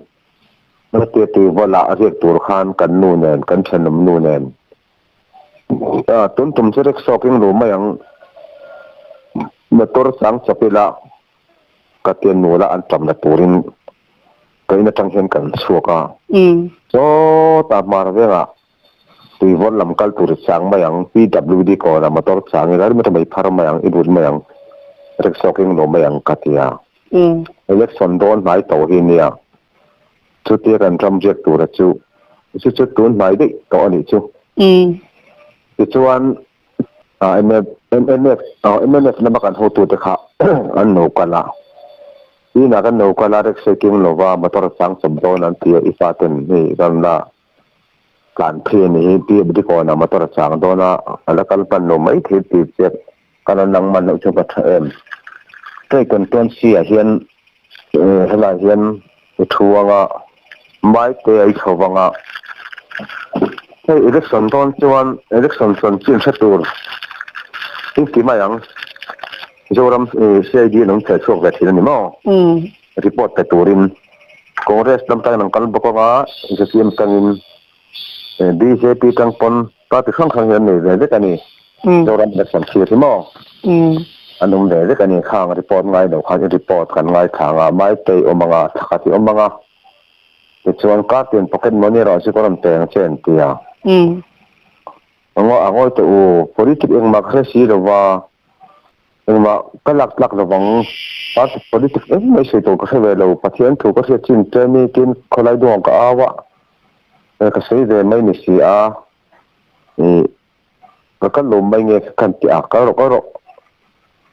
nó tiệt tiệt vào là việc tour khan cần nu nền cần chân nấm nu nền tuần tụm sẽ được shopping rồi mà yang motor sang chapila cái tiền nu là anh chậm là turin cái nó chẳng hiện cần suộc so ta mà về à tùy vào làm cái tour sang mà yang PWD có là motor sang rồi mà mấy phar mà yang ibu mà yang được shopping rồi mà yang katia election don mai tàu hi nia chu tia kan ram jet tu ra chu chu tun mai dei to ani chu ti chuan MNF na kan ho tu te kha an no kala ina kan no kala rek se king lova motor sang som don an tia ifaten ni kan la kan phie ni ti bi ko na motor sang dona ala kal pan no mai thi ti jet kan nang man no chu ka em cái con tuần xia hiện là hiện thua ngà mai tê ấy thua vang ngà cái election tuần chuan election tuần chiến sát tuần cái mà yang rồi làm xe đi nông sản xuất về thì nó mò report tại turin Congress làm tay nông cán bốc ngà cái team cangin BJP cang pon party khang khang hiện này về cái này rồi làm election xia thì mò anh ông để cái này khang report ngay đầu khang report kan ngay thang mai tây omanga thakati omanga cái chuan cá tiền pocket money rồi chứ có làm tiền trên tiền ngõ tự politics em mà cái gì rồi và em mà cái lạc rồi vắng part politics em mấy sự tôi có thể về đầu phát triển tôi có thể chỉnh trên trên coi lại đồ cả wa cái gì về mấy người gì cái lùm mấy người cần tiệt cái rồi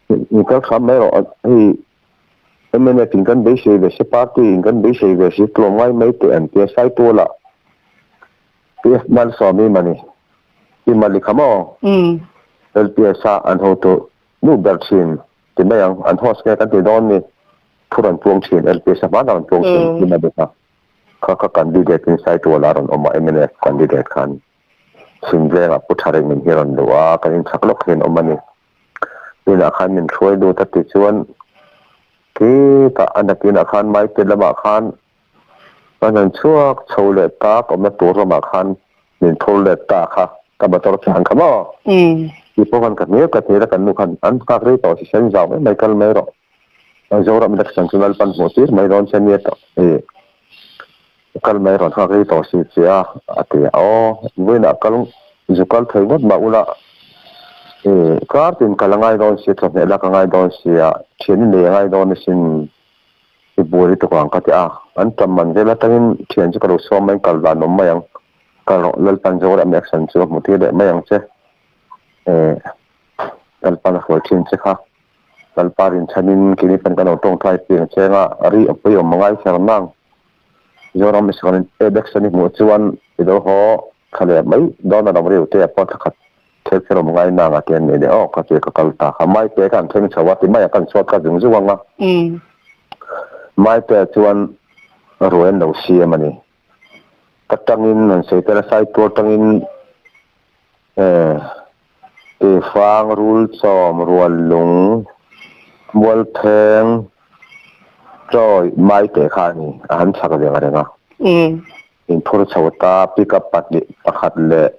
những cái khám mấy rồi thì em nên tìm cái bế sĩ về sẽ party cái bế sĩ về sẽ làm ngay mấy tiền tiền sai tua là tiền mal so mi mà này tiền mal khám ao tiền sa anh hồ tu nu bel chin tiền đây anh hồ sẽ cái tiền đó này thuran tuông chin tiền sa bánran tuông chin tiền mà được các candidate in sai tua là rồi mà em nên candidate kan สิ่งแรกพุทธะเรื่องนี้เราดูว่าการชักลกเห็นออกมานี่นี่อาคารมันช่วยดูตัดติดชวนที่ตาอันนั้นเป็นอาคารไม้เป็นระบาดอาคารมันนั้นช่วยโชว์เลตาก็มาตัวระบาดอาคารนี่โชว์เลตาค่ะกับตัวจานขม้อที่พวกมันกันเนี้ยกันนี้แล้วกันนุกันอันก็เรียกต่อที่เส้นยาวไม่กันไม่หรอกเราเราไม่ได้สังเกตปัญหาที่ไม่ร้อนเช่นนี้ต่อกันไม่ร้อนก็เรียกต่อสิ่งเสียที่เว้นกันจุกันถึงวัดมาอุละก็เป็นกันง่ายโดนเสียทำเนี่ยแล้วก็ง่ายโดนเสียเช่นนี้ง่ายโดนสิ่งที่บุรีตัวกลางก็ที่อันจำมันได้แล้วตั้งเช่นจะกระโดดซ้อมไม่กันลานนมไม่ยังก็เล่นปัญจวัคมีสันจุมุทีเดไม่ยังเช่เล่นปัญหัวชินเช่ค่ะเล่นปารินชันินกินเป็นกันตรงไทยเพียงเช่ว่ารีอภิยมมังไงเช่นนั่งยอมไม่ใช่คนเด็กสนิทหมดชวนที่เราเขาขลุ่ยไม่โดนเราไม่รู้แต่พอทักเทศเรามังไงนางอาเทียนเนี่ยก็เจอกับกัลตาไม่เจอกันเช่นชาวที่ไม่อยากกันชวนกันถึงช่วงอ่ะไม่เจอชวนรวยเราเสียมันนี่ก็ตั้งอินนั่นเสียแต่ละไซต์ตัวตั้งอินฟังรูลซ้อมรวนหลงมวลแทงจอยไม่เตะขานี่อาหารชักเรื่องอะไรนะอินโทรศัพท์ตาพิกับปัดดิประคัดเละ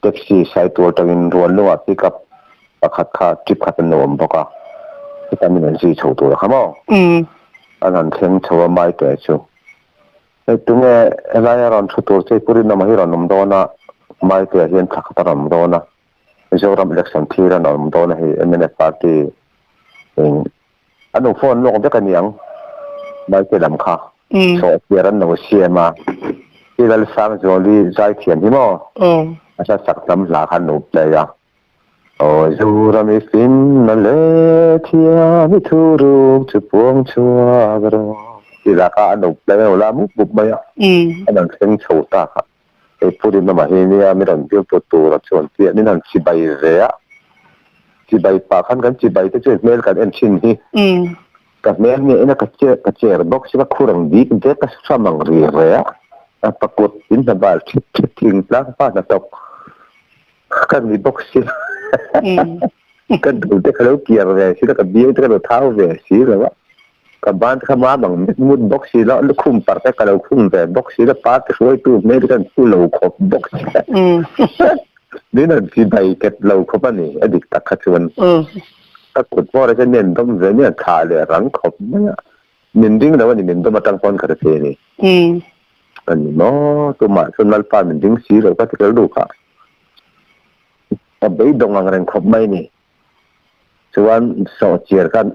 แท็กซี่ไซต์ตัวตั้งอินรวนลงอ่ะพิกับประคัดขาจิบขัดเป็นหนุ่มปะก็ที่ตั้งอินสี่โชว์ตัวครับมั้งอันนั้นเทงโชว์ไม่เตะชูตรงนี้อะไรร้อนชุดตัวเจ้าปุรินมาให้ร้อนนมโดนะไม่เตะเห็นสักตารนมโดนะจะรำเล็กสันทีร้อนนมโดนะให้เอ็มเนปาร์ตี้อันนู้นฟอนลงจะกันยังไม่เตะลำค่าโซ่เปลี่ยนหนูเสียมาที่เราสร้างโจลีใจเขียนที่มั้งอาจจะสักลำหลาขันหนูเลยอ่ะโอ้ยูรามิฟินนั่นเลยที่มิทูรูจะพวงชัวกระโดที่ราคาอันดับได้ไม่รู้ละมุกบุบไปอ่ะอันนั้นเซ็งโชว์ตาครับไอ้พูดมาเฮียเนี่ยไม่ต้องเกี่ยวกับตัวรับชวนเพี้ยนี่นั่นสิใบเรียสิใบปากขันกันสิใบที่จะเมลกันเอ็นชินที่กับเมลเนี่ยไอ้นั่นกระเจี๊ยบอกสิว่าคู่รังดีกันเด็กก็สมังเรียปรากฏอินทบาลทิ้งล้างป้าหน้าตกกันมีบอกสิกันดูแต่เขาเกี่ยวเลยสิแล้วกับเบี้ยที่เราเท้าเลยสิแล้วว่ากับบ้านข้ามาบางมุดบ็อกซี่แล้วคุ้มปาร์ตี้กับเราคุ้มแบบบ็อกซี่แล้วปาร์ตี้ช่วยตู้ไม่ได้กันคู่เราขบบ็อกซี่นี่นั่นคือใบเก็บเราขบอันนี้อดีตตักขจวนถ้ากดว่าเราจะเน้นต้องเรื่องขาเลยหลังขบเนี่ยเน้นดิ้งแล้ววันนี้เน้นต้องมาตั้งปอนคาราเฟ่นี่อันนี้เนาะตัวหมาส่วนนัลปาเน้นดิ้งสีเราก็จะรู้ค่ะแต่ใบดงอะไรขบไม่นี่ส่วนสอดเจียกัน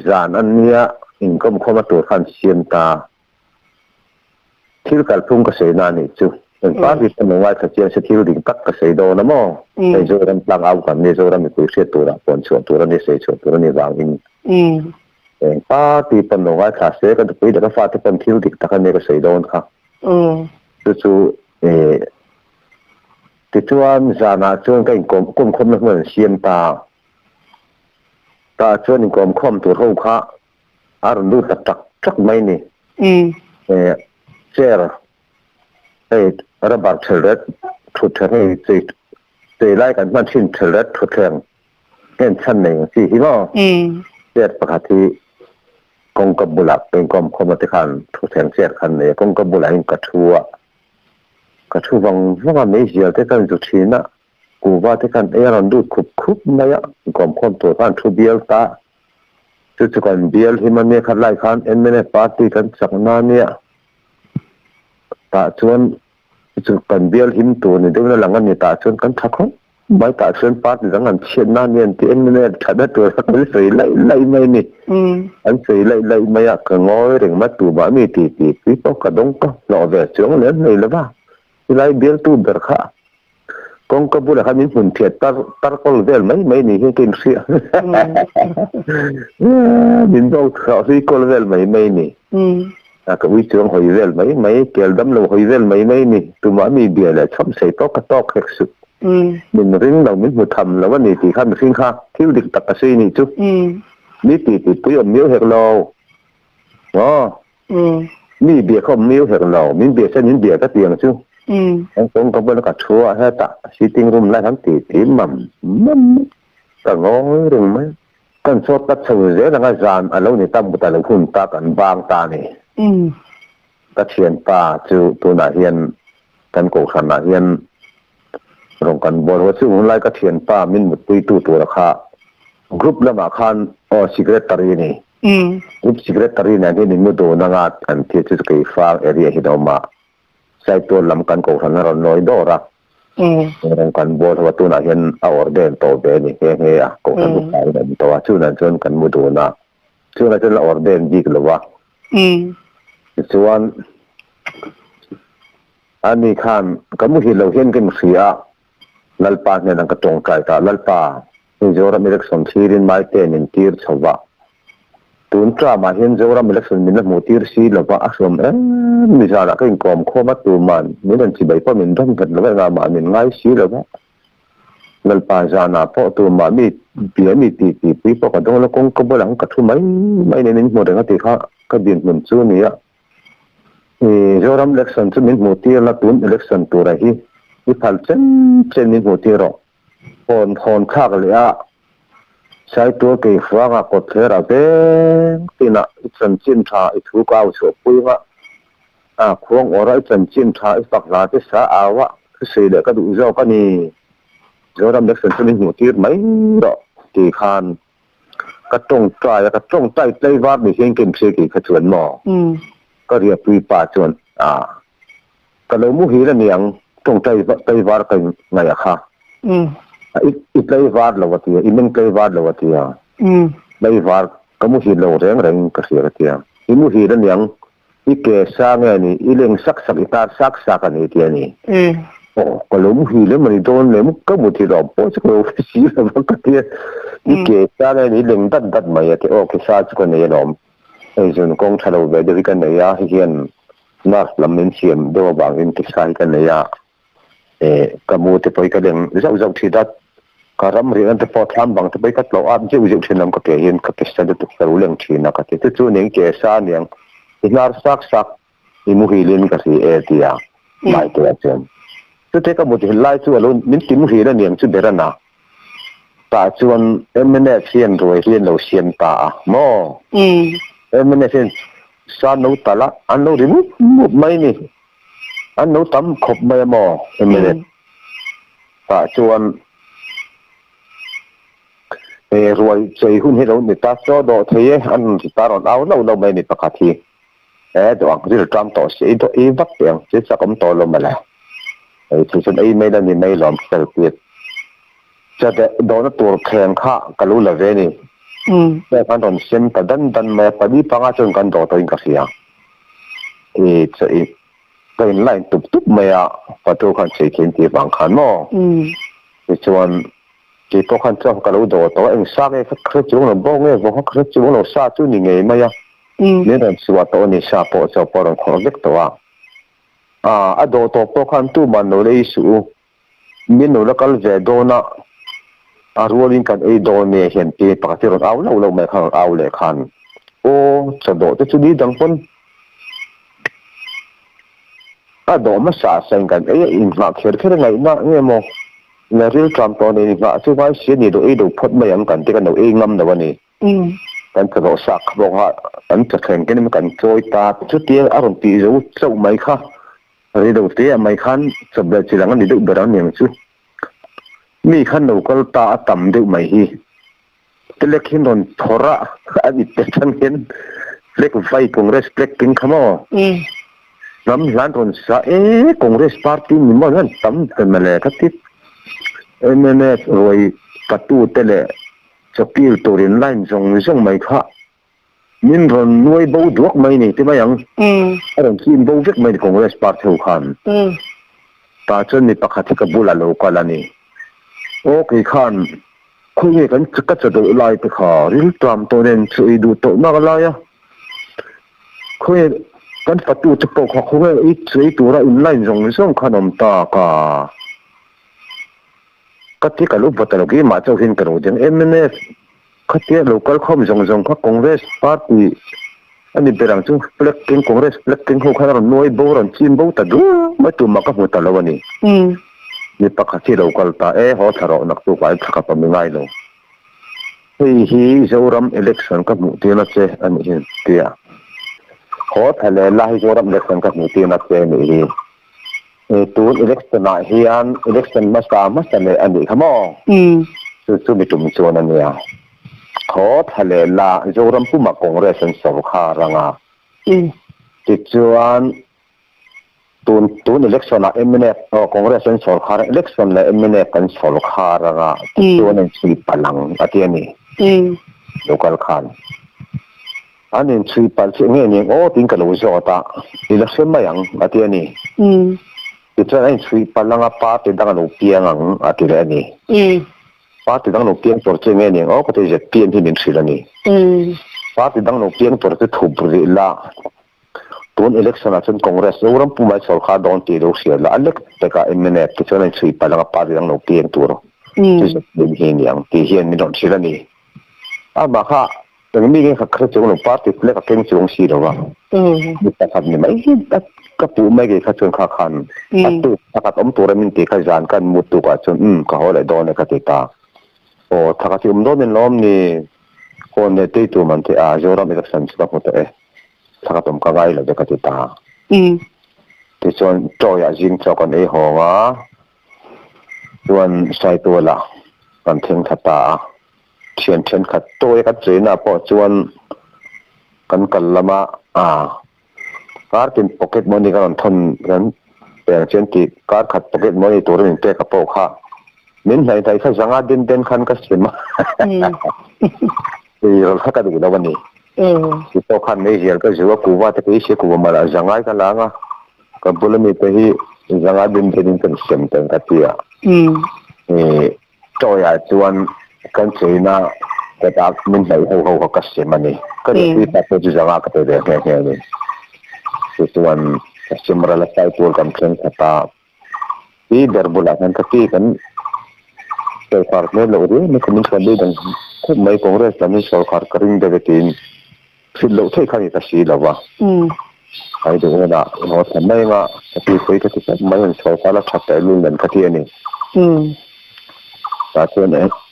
จานอันนี้อินก็มาตัวขันเสียนตาที่การพุ่งกระแสนานี่จูเป็นป้าที่เป็นว่าขจียนสถิรดิ่งตักกระแสโดนมั้งในโจรันพลังเอากันในโจรันมีคุยเสียตัวละปนชวนตัวละนี่เสียชวนตัวละนี่วางอินป้าที่เป็นว่าขาเสียกันตุยเด็กก็ฟาที่เป็นทิรดิ่งตักกันในกระแสโดนค่ะจู่ที่ชวนจานาชวนก็อินกลมคมเหมือนเสียนตาชวนอินกลมคมตัวเขาค่ะอารมณ์ดูตักไม่นี่เจ้าระบาดเฉลิดถุดเถิงตีไล่กันมันชิ้นเฉลิดถุดเถิงเห็นชั้นหนึ่งสี่ที่ว่าเจ้าปกติกงกับบุหลักเป็นกรมคมติคันถุดเถิงเจ้าคันเนี่ยกงกับบุหลักกระทัววังว่าไม่เสียที่กันจุดที่น่ะกูว่าที่กันเราดูคุบไม่อะกรมคมตัวกันทุบเบียลตาจุดกันเบียลที่มันเนี่ยขัดไล่คันเอ็นไม่ได้ปาร์ตี้กันสักนาเนี่ยตาชวนจุดกันเบียลหิมตัวนี่ดูแล้วหลังกันนี่ตาชวนกันทักเขาไม่ตาชวนปาร์ตี้หลังกันเช่นนั่นเนี่ยที่เอ็นไม่ได้ขัดได้ตัวสักนิดสิไล่ไม่นี่อันสิไล่ไม่อะก็งอยเรื่องมาตัวบ้ามีตีพี่พวกกระดงก็หล่อแบบช่วงเล่นเลยหรือเปล่าไล่เบียลตัวเดือดค่ะกงก็บุหรี่มีหุ่นเทียดตาคนเวลไม่นี่ให้กินเสียมินบอกเขาสิคนเวลไม่นี่ก็วิจารณ์หอยเวลไม่เกี่ยวดำลงหอยเวลไม่นี่ตัวมันมีเบียร์เลยชอบใส่โต๊ะก็โต๊ะเล็กสุดมินริ้งเรามินมุทำแล้วว่านี่ตีขั้นสิ่งข้าที่ดิกตักกระซีนี่จุ๊บนี่ตีปุ้ยอมมิ้วเห็ดเรานี่เบียร์เขามิ้วเห็ดเรามินเบียร์เส้นมินเบียร์ก็เตียงจุ๊บ ตรงก็บ่ก็ชัวฮะตะซิติ้งรูมไล่ทั้งตีมันก็งงเรื่องมั้ยกันสดตัดชื่อเจแล้วก็จานอันแล้วนี่ตั้งบ่ตะลงหุ่นตากันบางตานี่ตะเชียนป่าจูตัวนาเฮียนกันโกขันนาเฮียนรงกันบ่ว่าซึ่งไล่ก็เทียนป่ามินหมดปุยตัวราคากรุ๊ปละมาคันซิกเรตรีนี่กรุ๊ปซิกเรตรีนี่นี่มุดโนงาอันที่จะไปฟังเอเรียฮิดอมาใส่ตัวลำกันโกขันนน้อยดอรักรงกันบ่ว่าตัวนาเฮียนเอาออเดนโตเบนี่เฮียโกขันบุกไปนั่นตัวชื่อนั้นจนกันมุดโนชื่อนั้นจนออเดนดีกว่าส่วนอันนี้คันก็มุหิเราเห็นกันเสียลัลปาเนี่ยนั่งกระจงไก่ตาลัลปานี่จอรามิเล็กซ์ส่งชีรินไม้เตนินทีร์ชาวบ้าตุนตรามาเห็นจอรามิเล็กซ์มินต์มูทีร์ซีลว่าอัศวมิจาระก็ยังกอมข้อมัดตัวมันมินันจีใบพ่อมินต้องกันแล้วก็มามินง่ายซีลว่าลัลปาจานาพ่อตัวมันมีเปียมีตีปีพ่อกันตรงแล้วคงก็บ่หลังกัดทุ่มไม่ในนี้หมดเลยก็ตีข้าก็ดินเหมือนซูนี่อ่ะจอรามิเล็กซ์มินต์มูทีร์ละตุนเล็กซ์ตัวอะไรที่พัลเซนมินต์มูทีร์คนข้ากันเลยอ่ะใช้ตัวเกี่ยวกับกฎเทระเบงที่น่ะจันจินทาอีทุกเอาชอบปุยว่าควงอร่อยจันจินทาอีฝักลาที่สาอาวะคือเสียเด็กก็ดูเจ้าก็นี่เจ้าดำเด็กสันนิษฐานที่ไม่ดอกที่คานก็ต้องใจก็ต้องใจใจวัดมีเพียงเก็บเสียกี่ขจวนหมอก็เรียกปุยป่าจวนก็เลยมุหีละเนียงต้องใจวัดกันไงอะค่ะอีไลวาร์ลาวตีอีมินไลวาร์ลาวตีไลวาร์ก็มุฮีโลเร่งก็เสียกันตีอีมุฮีนั่นยังอีเกซ่าไงนี่อีเลี้ยงสักอีตาสักกันนี่ตีนี่โอ้ก็เลยมุฮีเลยมันโดนเลยมุก็มุทีรอบโอ้จะก็สีแล้วมันก็ตีอีเกซ่าไงนี่เลี้ยงดัดมาอย่างที่โอ้ก็ซาจุกันนี่น้องไอ้ส่วนกองชาโลเบเดริกันเนี่ยเฮียนนักลำเนินเสียมดูบางอินทิสายกันเนี่ยก็มูที่ไปกันเลี้ยงเจ้าที่ดัดการำเรียนแต่พอทำบางที่ไปก็เราอาจจะวิจิตรนำก็เห็นก็เป็นสัตว์ตุกตะลุเรื่องชีนะก็ที่ตัวนี้เกี่ยซาเนี่ยที่นาร์สักที่มุฮิลินก็สิเตียไม่ตัวเจนตัวเทก็มุที่ไล่ตัวลุนมินที่มุฮิลินเนี่ยจุดเดรนะแต่ชวนเมื่อเชียนรวยเชียนเราเชียนตาโม่เมื่อเชียนซานุตละอันนู้นมุบไม่นี่อันนู้นตั้มขบไม่โม่เมื่อแต่ชวนรวยใจหุ้นให้เราเนี่ยตัดจอดเทียอันที่ตาเราเราไม่เนี่ยประกาศทีดวงที่เราทำต่อเสียตัววัดเดียงจะสักคำต่อลงมาแล้วที่ฉันไม่ได้นี่ไม่หลอมเสียเปรียบจะได้โดนตัวแข่งข้าก็รู้เลยนี่แต่การตอนเส้นแต่ดันมาปฏิปังอาจนกันต่อตัวเองก็เสียจะก็เห็นไล่ตุบๆมาประตูขันเสียเขียนที่บางขันมั้งส่วนที่พวกเขาจะกระโดดตัวเองสร้างให้ครอบครัวเราบ้างเนี่ยพวกเขาครอบครัวเราสร้างจุดนี้ไงไม่ยากเนี่ยเราสวัสดิ์ตัวนี้ชาปอจะปอร์ของเล็กตัวโดดตัวพวกเขาตู้มันโนเลยสูมีโนแล้วก็เจโดนะรัวลิงกันโดนเนี่ยเห็นที่ปกติเราเราไม่ขันเอาเลยขันโอ้จะโดดจะจุดนี้ดังพ้นโดดมาสาเซงกันอินมาเขียนแค่ไหนนะเนี่ยโมในเรื่องการตอนนี้ว่าช่วยเสียนี่ดูดูพดไม่ยังกันที่กันดูงำแต่วันนี้กันจะบอกสักบอกว่าอันจะแข่งกันมันกันโจยตาชุดเตี้ยอารมณ์ตีรู้เจ้าไม่ค่ะเรื่องเตี้ยไม่คันสำหรับจีรังนี่ดูแบบนั้นอย่างชุดมีขันดูก็ตาต่ำดูไม่ฮีแต่เล็กหินนนทระอันนี้เป็นทั้งเห็นเล็กไฟคงเรสเล็กกินขโมน้ำร้านทนสะคงเรสปาร์ตี้มีมันต่ำเป็นมาเลยครับที่เมื่อเนี่ยรวยประตูเตะจะพิลตัวเรียนไล่ส่งไม่ค่ะมินรอนรวยบูดวกไม่นี่ที่ไม่ยังอารมณ์ที่บูดวกไม่ของเรสปาร์ทูขันตาจนนี่ปกติกับบุลาโลกาลนี่โอเคขันคุยกันก็จะดูไล่ไปค่ะริลตามตัวเรียนช่วยดูตัวนักไล่อะคุยกันประตูจะปกคุยอีกช่วยตัวเราไล่ส่งขนมตากาก็ที่กับลูกบัตรลูกที่มาเจ้าหินกระโดดอย่างเอ็มเนฟก็ที่ลูกก็เข้ามาส่งก็คอนเกรสพาร์ตี้ อันนี้เป็นเรื่องซึ่งเล็กเก่งคอนเกรสเล็กเก่งหัวขนาดน้อยโบราณจีนโบตัดดูไม่ตัวมากับหัวตะลวันนี้นี่ปากที่เรากลตาหัวทารนักตัวไปทักกับไม่ง่ายเลยเฮ้ยฮีจะรำ election กับมุตีนัดเจอันนี้เดียหัวทะเลลาให้จะรำ election กับมุตีนัดเจนี่ตัว election น่ะเฮียน election มาสามมาสเลยอันนี้ขโมยซึ่งมีตุ่มชวนอันนี้ขอทะเลลาจะรำผู้มาคอนเกรสสอบขารังติดชวนตัว election น่ะคอนเกรสสอบขา election น่ะกันสอบขารังติดชวนนั้นชีพลังอันนี้local ขันอันนี้ชีพลังเนี่ยโอ้ทิ้งกันรู้จักตา election มาอย่างอันนี้ติดชวนนั้นชีพลังปาร์ตี้ดังโนเปียงอันนี้ปาร์ตี้ดังโนเปียงตัวเจงเนี่ยโอ้ก็จะเปลี่ยนที่มินสิละนี่ปาร์ตี้ดังโนเปียงตัวจะถูกบริลาตัว election น่ะจนคอนเกรสจะรำผู้มาสอบขาโดนตีดูเสียละอันเล็กแต่ก็ติดชวนนั้นชีพลังปาร์ตี้ดังโนเปียงตัวที่จะเป็นเฮียนอย่างที่เฮียนไม่โดนสิละนี่บ้าค่ะแต่ไม่มีใครเคยจะลงปาร์ตี้เล็กกับเก่งจงสีหรอวะมีแต่ขับนี่ไม่ก็ปูไม่กี่ข้าจนข้าคันตู้ถ้าขัดตัวเรมินตีข้าจานกันมุดตัวก็จนก็เขาเลยโดนในกติกาโอ้ถ้าขัดโดนเป็นล้อมนี่คนในตีตัวมันที่จะรับเอกสารสุดท้ายถ้าขัดก็ง่ายเลยกติกาที่ส่วนโจยจิงเจ้ากันหัวส่วนใส่ตัวละกันทิ้งทัตตาเชียนขัดตัวกันเจน่ะพอชวนกันละมาการเป็นพ็อกเก็ตมันนี่กันทนกันแต่เช่นที่การขัดพ็อกเก็ตมันนี่ตัวนึงเตะกระโปรงค่ะมิ้นไหนไทยเขาสังอาดินคันก็เสียมาเราขัดกันดูแล้ววันนี้ที่ตัวคันนี้เหี่ยก็จะว่ากูว่าแต่ก็ยิ่งกูว่ามาละสังอากันละงั้นก็บุลมีแต่ที่สังอาดินกันเสียมแต่กันที่โจยชวนกันเจน่ะแต่ตามิ้นไหนเขาก็เสียมันนี่ก็เลยที่ตัดตัวสังอากันตัวเดียวแค่นี้ส่วนสมรรถใจตัวกันเครื่องขัดที่เดร์บุลากันที่กันเกี่ยวกับเรื่องเราเนี่ยมันก็มีความดีดังคุมไม่คงเรื่องสามีสาวขาดกระดิ่งเด็กตีนสิ่งเหล่าที่เขาจะสีแล้ววะไอ้ดูนะเราทำไม่มาที่คุยกันที่ไม่เห็นสาวขาดแล้วชักแต่ลุงเดินกันที่นี่แต่ส่วน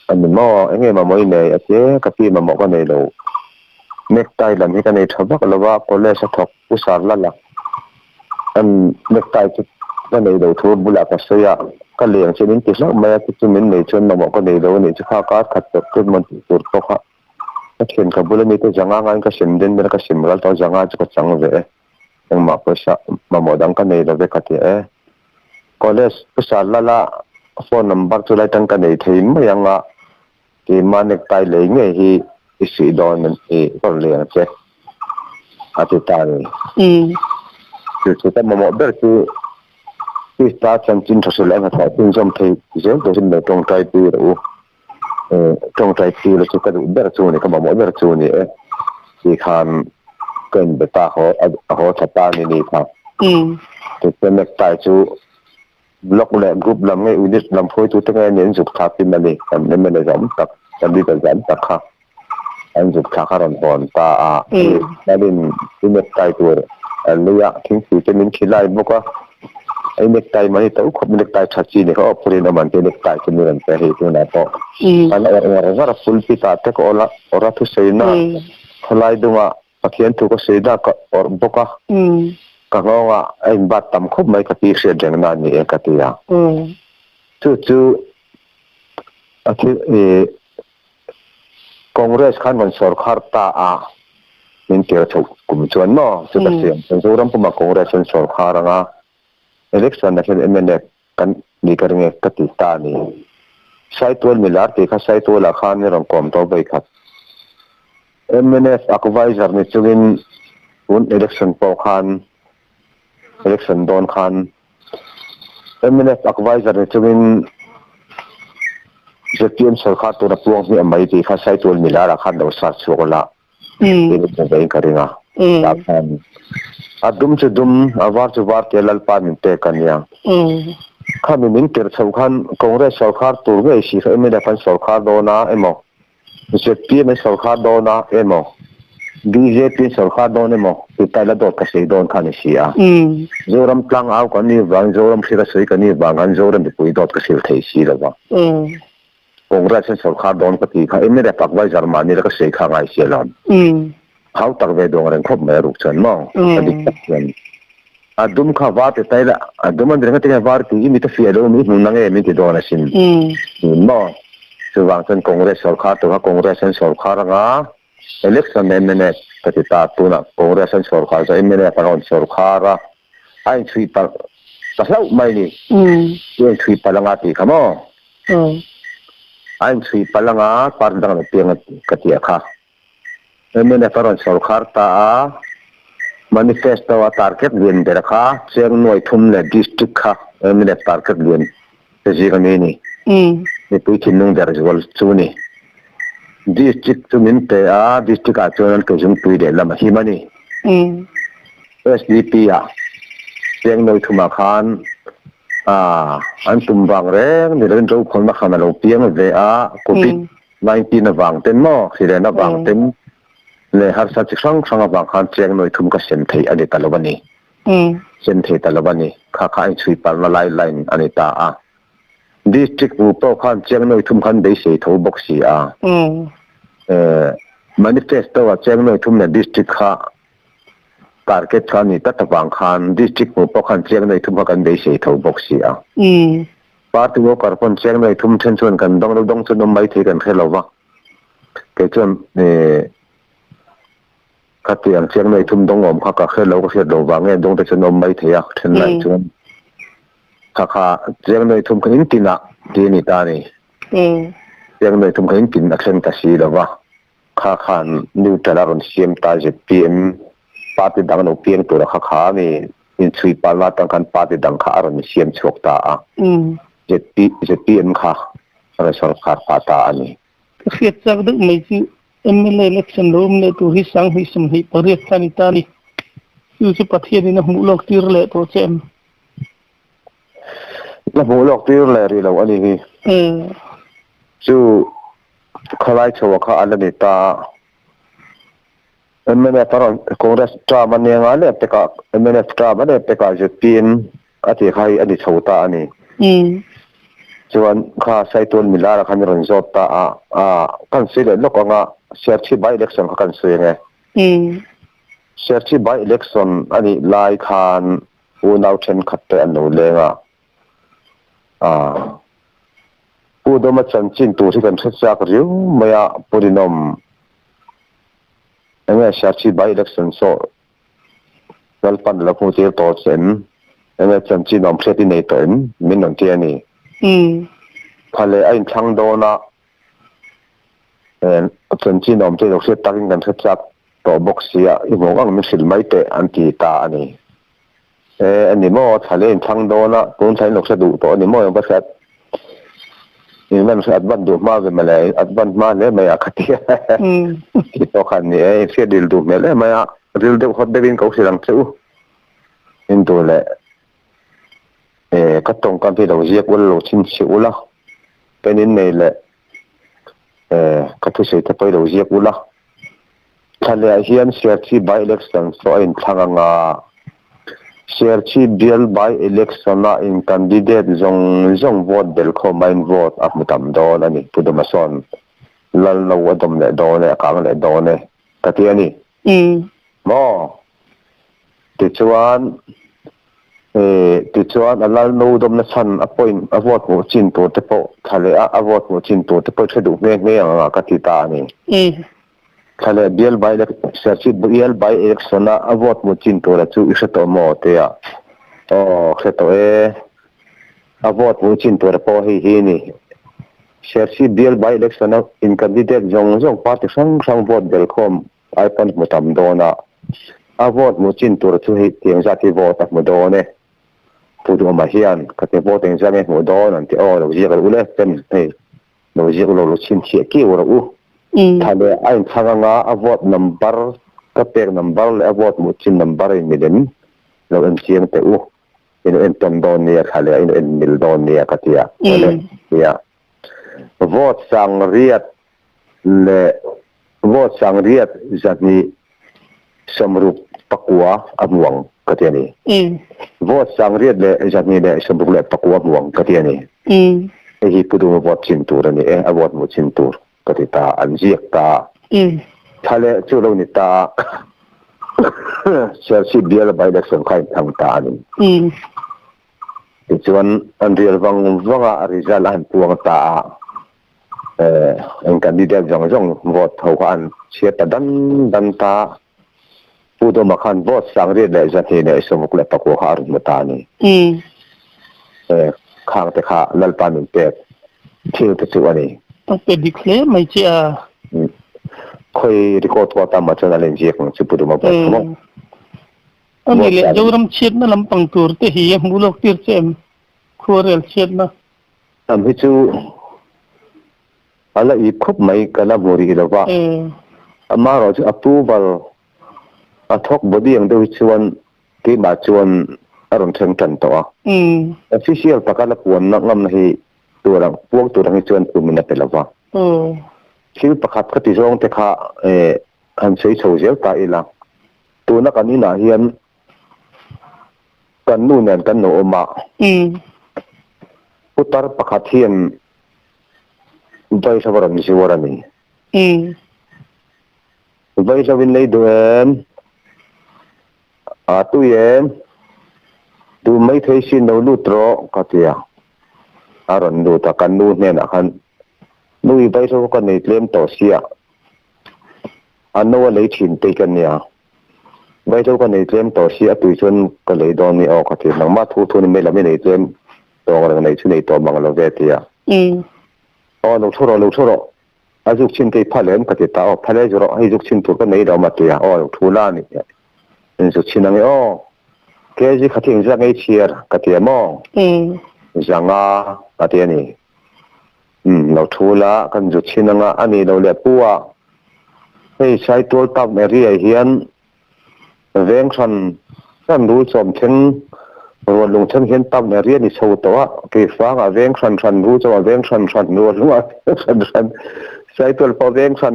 อันนี้มั่วไอ้เงี้ยมาไม่เนี่ยไอ้เจ้าที่มาหมอกกันในเราเน็กไทหลังนี้กันในทับก็เลยว่าพอเล่สักทบอุสารละละอันเน็กไทจุดก็ในเราทั่วบุหรี่ก็เสียก็เลี้ยงเช่นนี้ที่เราไม่ที่จุดนี้ในชนมาบอกก็ในเราเนี่ยจะข้าวการขัดตกขึ้นมันตัวก็ค่ะถ้าเห็นกับบุหรี่มีตัวจังงานก็เช่นเดิมเป็นก็เช่นเมื่อเราจังงานจะก็จังเลยยังมาก็ชะมาหมดดังกันในเราได้กันที่ก็เลยอุสารละโฟนนัมเบอร์ตัวไรตั้งกันในทีมไม่ยังอ่ะที่มาเน็กไทเลยเนี่ยที่isi donen korlean che atitari kita mau bertu kita cancin sesuai dengan apa yang thei je to sin tong tai pi ru tong tai pi lu ka bertu ni ka mau bertu ni ki khan ken beta ho thata ni kha to nek tai chu block le group lam ngai unit lam phoi tu te ngai nen juk tha pi mani kam ne me jam tak kan di jam tak kha anh chụp khá khá rộn ta gia đình cái nước tay tuổi lưu ạ chính phủ cho mình khi lại bốc á anh nước tay mà đi tấu không nước tay thật chi để có phụ nữ mình cái nước tay cho mình phải hiểu thế nào đó anh ở rất là full pita thế có ora thu xây na lại đúng ạ khiến thu có xây ra có bốc á cả ngon ạ anh bắt tầm khúc mấy cái xe chẳng nào như cái gì à chúคอนเกรสขันวันสอบขาดตามินเกี่ยวกับกลุ่มชนเนาะสุดท้ายเป็นส่วนรำพุ่มคอนเกรสสอบขาดงาเล็กส่วนนั้นเป็นกันนี่ก็เรื่องกติกานี่ใช้ตัวมิลาร์ที่เขาใช้ตัวราคาเนี่ยรองกรมตัวไปครับadvisor นี่จะเป็นอุ่น election ปอคัน election โดนคันadvisor นี่จะเป็นจะเตรียมสกัดตัวนักลงทุนไม่ดีข้าใช้ตัวมิลาราคาดาวสัตว์สุกละนี่เป็นแบบนี้กันนะแต่ดุมจะดุมวาร์จะวาร์เทลัลปานิเตกันยังข้ามีมินเตอร์สำคัญคอนเกรสสกัดตัวเวสิเขาไม่ได้พันสกัดโดนะเอ็มจะเตรียมสกัดโดนะเอ็ม DJ pin sarkar don emo pitala dot ka sei don khan sia zoram tlang au kan ni wang zoram khira sei kan ni wang an zoram bi pui dot ka sil thei si lawa congress sarkar don ka ti kha emre pak wai germany la ka sei kha ngai sia lan hau tak ve dong ren khop me ruk chan mo adik chen adum kha wa te tai la adum an reng te war ti mi ta fi alo mi nu na nge mi ti don sin mo so wang chen congress sarkar to ka congress sarkar nga election emene katita tuna congress sarkar sa emene paron sarkar ai thui pa pasau mai ni ye thui palanga ti kamo ai thui palanga pardang piang katia kha emene paron sarkar ta manifesto wa target win de kha cheng noi thum le district kha emene target win ji ga ni ni pui thin nung der jol chuni district to min te a district a chonal ke jung pui de lama hi mani SDP a cheng noi thuma khan an tum bang reng ni ren ro khon ma khana lo piang ve a covid 19 na wang ten mo sire na wang ten le har sa chi sang sang wang khan cheng noi thum ka sen thei ani talobani sen thei talobani kha kha chui par na lai line ani ta a district u po khan cheng noi thum khan dei sei tho box si a manifesto wa cheng noi thum na district kha target khan ni ta wang khan district u po khan cheng noi thum khan dei sei tho box si a party wo kar pon cheng noi thum chen chon kan dong chon mai thei kan khelo wa ke chon khati ang cheng noi thum dong om kha ka khelo ko se do wa nge dong te chon mai thei a then lai chon kha cheng noi thum khin tina ti ni ta ni cheng noi thum khin kin action ta si lo wa kha new talaron cm ta je pm party dang no pm to kha ni in three palwa tang kan party dang kha aron cm chok ta a je pm kha ra sarkar pata ani khiat chak dak mai chi MLA election room le tu hi sang hi sum hi pariat sanitani yu chi pathian ni na mu lok tir le to chem la mu lok tir le ri lo ani hi chu khalai chawa kha alani ta emene paron congress tra mane nga le peka emene tra mane peka je pin ati khai ani chhota ani chuan kha saiton milara khan ron zot ta kan sile lokanga serchi by election kan suenge serchi by election ani lai khan unau then khatte anu lenga udoma chanchin tu ri kan thcha ka riu maya purinom enge serchi by election so galpan la pu te to chen enge chanchin om theti nei to en min non ti ani phale ain thang do na chanchin om te lo se takin kan thcha to box ya I mo ang min sil mai te anti ta ani ani mo thale thang do na kun thai lo se du to ani mo ba sat ni man sa advan du ma ve male advan ma le maya khatia ki to khan ni se dil du mele maya dil de khot de bin ko silang chu in to le ka tong kan ti lo je ko lo chin chi ula penin nei le ka thu sei ta pai lo je ula thale hian serchi by election so in thanganga serchi bial by election na in candidate zong vote del ko main vote ap mutam don ani puduma son lal lo wadom le don le ka le don ne ta ti ani mo ti chuan alal no dom na san appoint a vote mo chin to te po thale a vote mo chin to te po thadu me anga ka ti ta ni thale bial by serchi bial by election na a vote mo chin to ra chu isa to mo te a se to a vote mo chin to ra po hi ni serchi bial by election na in candidate zong party sang vote del khom ai pan mo tam do na a vote mo chin to ra chu hi tiang za ti vote mo do ne pudu ma hian ka te vote en zame mo do nan ti lo ji ga ule pen lo ji lo chin chi ki ora thale ai thanga a vote number ka per number le a vote mo chin number in midem lo en chiang te in ton don ne thale in mil don ne ka tia ya vote sang riat le vote sang riat zat ni samrup pakua amuang katiani vote sang riat le jatni le samrup le pakua amuang katiani hi pudu vote cintur ni award mo cintur katita anjiak ta thale chulo ni ta Chelsea bial by election khai thang ta ni chuan Andrew wanga result han puang ta candidate jong vote ho kan siat dan ta pudo makhan vote sang riat le jatni le samrup le pakua har mo ta ni khang te kha lalpa min pe thil te chu ani pe declare mai chia khoi record wa ta ma chana len je kong chu pudu ma pa mo ani le joram chet na lampang tur te hi mulok tir chem khorel chet na am hi chu ala I khop mai kala mori lo ba ama ro chu approval athok body ang de chuan ki ma chuan aron theng tan to official pakala puan na ngam na hi turang puak turang chuan pumina pelawa thil pakhat ka ti zong te kha an sei chhozel ta ila tuna kanina hian kan nu nen kan no oma putar pakhat hian vai sawaran siwarani vai sawin nei doen tu yen tu mai thei sin no lutro katia aron du ta kan nu nen akhan nui vai so kan nei tlem to sia anno lei thin te kan nia vai so kan nei tlem to sia tu chon ka lei don ni o kati nang ma thu thu ni me la me nei tlem to ga nei chu nei to mang lo ve tia o lo thoro azuk chin te phalen kati ta o phale joro ai juk chin tu ka nei do ma tia o thu la ni en su chin ang o ke ji khating ja ngai chiar kati mo janga kati ni lo thula kan ju chinanga ani lo le puwa hei sai tol tak me ri ai hian veng san ru chom theng ro lung theng hian tak me ri ni so to a ke fanga veng san ru chaw veng san ru lunga san sai tol pa veng san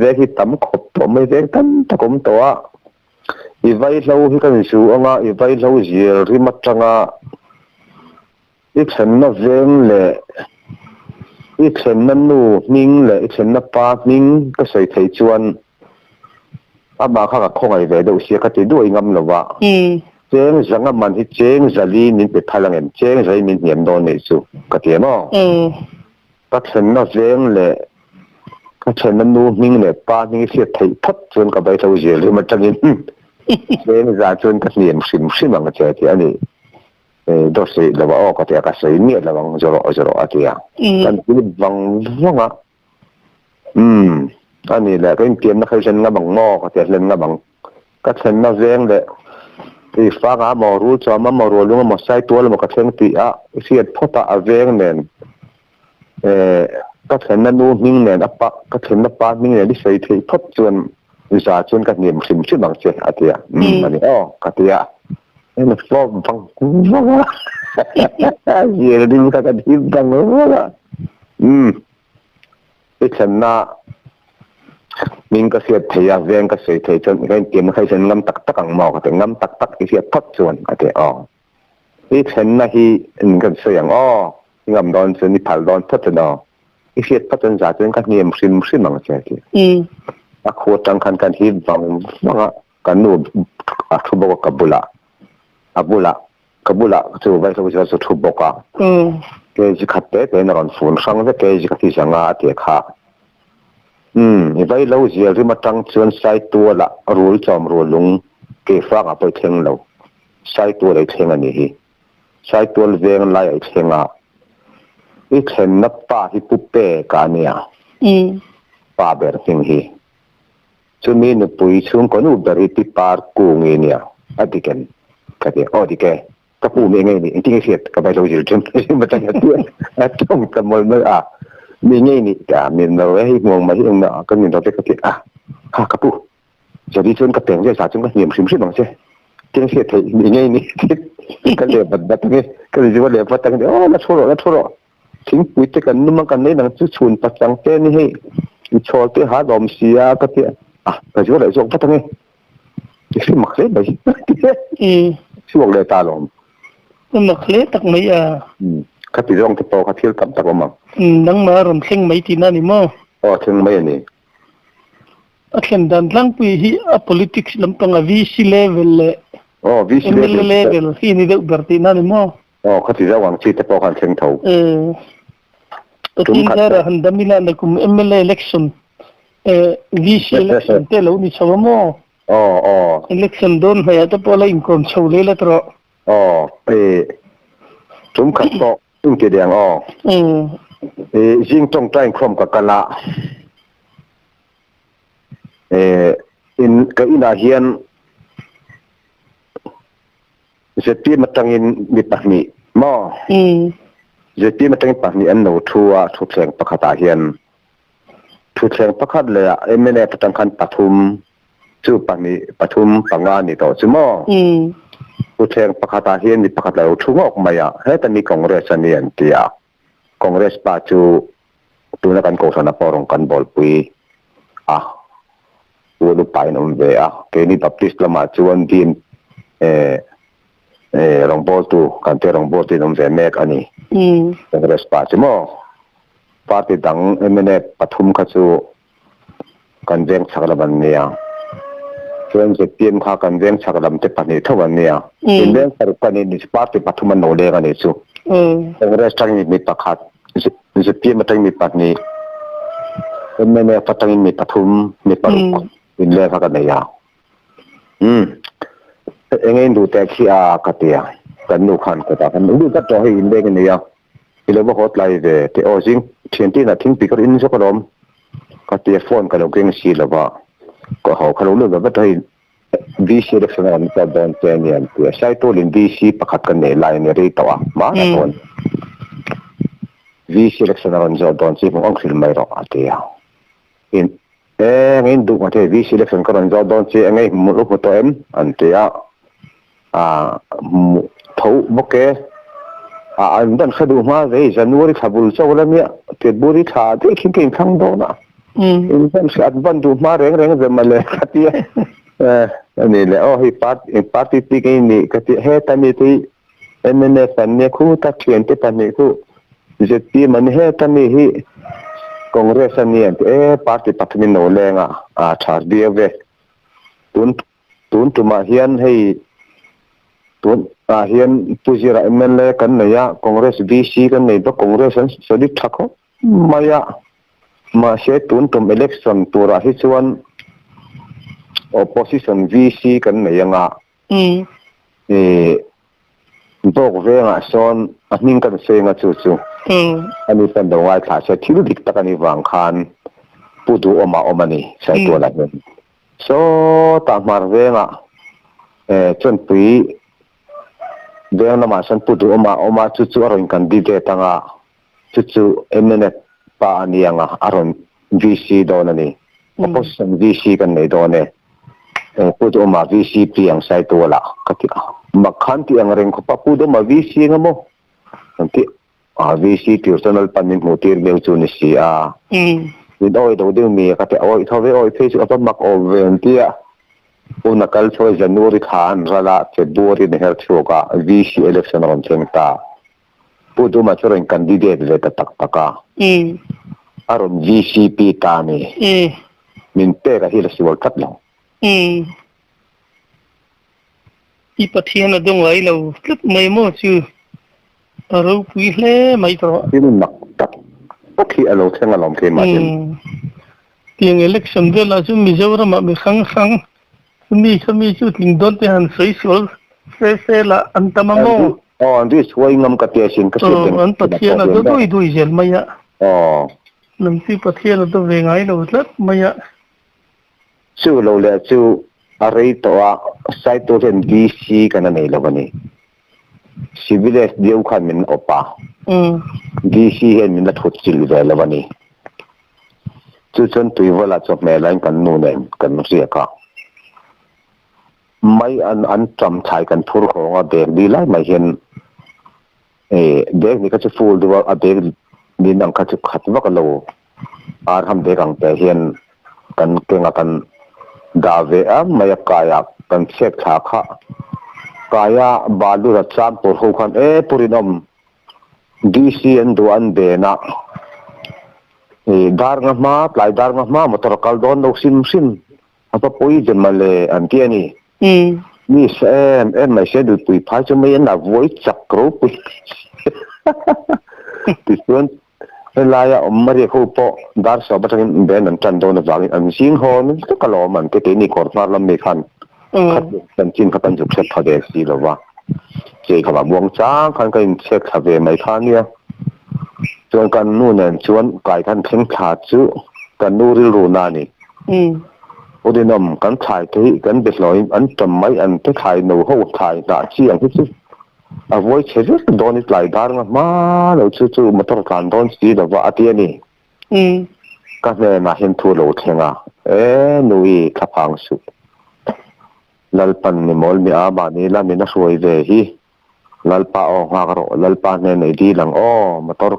ve hi tam khop to me veng tam takom to a I vai lo hi kan su anga I vai lo zir ri matanga I khan na veng le ikhen na nu ning le ikhen na pa ning ka sei thei chuan ama kha ka khongai ve do sia ka ti du ngam lowa cheng zanga man hi cheng zali nin pe thalang em cheng zai min niam don nei chu ka ti mo ka chen na veng le ka chen na nu ning le pa ning sia thei phat chuan ka bai tho je le ma tangin cheng za chuan ka niam sim ang cha ti ani do sei la ba o ka te ka sei ni la bang joro atia kan ti bang nga ani la kan tiam na khaisen nga bang mo ka te len nga bang ka chen na veng le ti fa ga mo ru cha ma mo ro lu mo sai to mo ka chen ti a siat phota a veng nen ka chen na nu ning nen apa ka chen na pa ning nen di sei thei phot chuan za chuan ka niam sim bang che atia ani o ka tia nó có bằng vâng gì là đi các cái đi bằng nó cái chân na mình có thể thấy à ven có thể thấy chân cái kiếm khai chân ngâm tắc tắc càng mò có thể ngâm tắc tắc cái việc thoát chuồn có thể cái chân na hi gần sợi ang ngâm đòn chân đi thal đòn thoát chân đó cái việc thoát chân giả chân các niệm xin bằng cái gì các khu trăng khăn can hi vòng vâng cái nụ thu bao kabula chu vai so chu thu boka ke ji khatte te na ron phun sang ve ke ji khathi sanga te kha ni vai lo ji ri ma tang chuan sai tu la rul chom ro lung ke fa ga poi theng lo sai tu le theng ani hi sai tu le veng lai ai thenga I khen na pa hi pu pe ka nia pa ber thing hi chu mi nu pui chung ko nu beri ti par ku nge nia adiken kati dike ka pu me ngai ni ting siat ka bai lo jil chen ma ta tu a tong ka mol ma mi ngai ni ka min no hi ngong ma hi na ka min do te ka ti ha ka pu jadi chen ka teng je sa chung ka niam sim bang che ting siat thei mi ngai ni ka le bat nge ka le jiwa le pat tang la thoro ting pu te kan nu ma kan nei nang chu chun pa chang te ni he I chol te ha dom sia ka ti ka jiwa le jong pat nge cái mặc lết đấy xuống lệ ta luôn mặc lết tắc mấy à cái tí rong cái to cái thiếu tầm tắc mà nắng mà rầm sinh mấy tí nani mo sinh mấy này akan dan lang pi hi a politics lampang a VC level VC level hi ni de berti nani mo cái tí rong chi te po kan sinh thầu tin ra handamila na kum MLA election VC election te lo ni chawa mo election don haya ta pola income chawle la tro chúng khát to chúng cái đèn riêng trong trái không có cala in cái ina hiền jadi matangin mitahni mo jadi matangin pahni an no thua thu thleng pakhata hian thu thleng pakhat le emene patangkhan pathum chu pahni pathum panga ni to chumo thu thleng pakhata hian ni pakhat lo thungok maya he tani congress ani an tia congress pa chu tuna kan ko sana porong kan bol pui ulo pain ve ke ni baptist lama chuan din rongbol tu kan te rongbol ti nom ve mek ani congress pa chumo party dang emene pathum kha chu kan veng chakalaban nia chuan je pm kha kan veng chakalam te pani thowan nia in veng saru kan ni party pathum no le ani chu congress tang ni pakhat je pm tang ni patni emene patang ni pathum ni paru in le kha kan ya engin du te khia katia kan nu khan ko ta kan du ta to hi in le ni ya ile bo hot lai ve te ojing thianti na thing pikar in so kolom katia phone ka lo keng si lova ko ho khalo lu ba tai VC election on ta don te ni an te sai to lin VC pakhat kan ne lai ne ri tawa ma na ton VC election on zo don si mong khil mai ro atia in ngin du ma te VC election ka ron zo don si ngai mu lu to em an te thâu bốc kê anh đang khai đủ mà vậy January February sau là mía February thà thế khi kinh thăng đó nè anh đang khai anh đủ mà rèn về mà lệ cái gì này là hi party cái này cái gì hết anh thì em nên phần này khu ta chuyện cái phần này khu giờ thì mình hết anh hi Congress này party bắt mình nổi lên charge bia về tuần mà hiện hay tuần hiện pujira MLA kan naya Congress VC kan nei ba Congress an sodi thakho maya ma se tun tum election tura hi chuan opposition VC kan nei anga bok venga son ahning kan senga chu ani tan do wai tha se thil dik takani wang khan pudu omani sai to la so ta mar venga chon pui veng na ma san pudu oma chu aron candidate anga chu emene pa ani anga aron VC donani opposition VC kan nei done pudu oma VC piang sai to la katika makhanti ang reng ko pa pudu ma VC ngamo anti VC personal panin motir meu chu ni si with oi do de mi ka te oi thove oi face apa mak over antia una kal choi January khan rala February ne her choka VC election on chengta pudu ma choren candidate le ta taka aron VCP ta ni min pe ka hil si wal kat lo i pathian adong ai lo tlip mai mo chu aro pui hle mai tro min mak tak okhi alo thenga lom the ma tiang election de la chu Mizoram ma khang mi chu ting don te han sei sol se la antamamo this way ngam ka te sin ka se an pathian ado doi zel maya nam si pathian ado ve ngai lo tlap maya chu lo le chu arei to a sai to ren DC kana nei lo bani civil deu khan min opa DC hen min la thot chil ve lo bani chu chon tui wala chop me lain kan nu nen kan ria ka mai an tram thai kan thur khonga bek di lai mai hen bek ni ka chu full du a bek din ang ka chu khat wa ka lo ar ham bek ang pe hen kan kenga kan da ve a mai ka ya กันเช็คขาขะกายะบาลูรัชามตัวเขาคันปุรินอมดีซีอันดูอันเบนะดาร์งมาปลายดาร์งมามาตรการโดนเราซิมapa poi je male antia ni ni em mai se du pui pha cho mai na voi chak ro pui ti suan la ya omari ko po dar so ba tang ben an tan don na an sing ho ni to ka lo man ke te ni kor mar lam me khan khat tan chin khat an juk set pha de si lo wa je kha ba buang chang khan ka in check kha ve mai khan ya chuan kan nu nen chuan kai khan theng tha chu kan nu ri ru na ni Odinam kan thai thi kan besloi an tammai an te thai no ho thai ta chiang hi a voi chhe don it lai dar ma lo chu motor kan don si da wa atia ni ka ne ma hin thu lo thenga nui khapang su lalpan ni mol mi a ba ni la mi na suai ve hi lalpa o nga ro lalpa ne nei di lang motor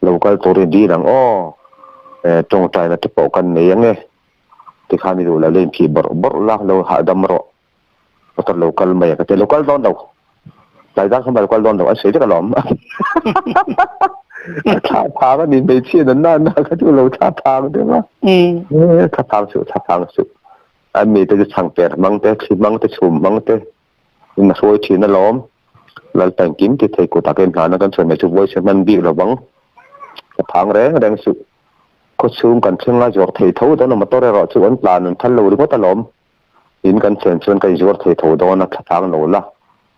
local tori di lang tong tai na te po kan ne yangที่ข้านี่ดูแลเล่นผีบอร์ลากเราหาดำรอมาตลอดlocalไม่ก็แต่ local ดอนเรารายได้เข้ามา local ดอนเราไอ้เสียจะกระหล่อมท่าทางก็มีไปเชี่ยนั่นนะก็ดูเราท่าทางได้ไหมท่าทางสุดอันมีแต่จะช่างเปลี่ยนมั่งแต่ชิมั่งแต่ชุ่มมั่งแต่มันช่วยชีนั่นล้อมเราแต่งกิ้มที่ไทยกูตาเกินหานักการส่วนในชุดไว้ใช้มันบีบเราบังทางแรงแรงสุดก็ซูมกันเชิงละจวกเททูตอนนั้นมาตัวเราชวนปลาหนุนทันโลหรือว่าตะลมยินกันเชิญชวนกันจวกเททูตอนนั้นทางโลละ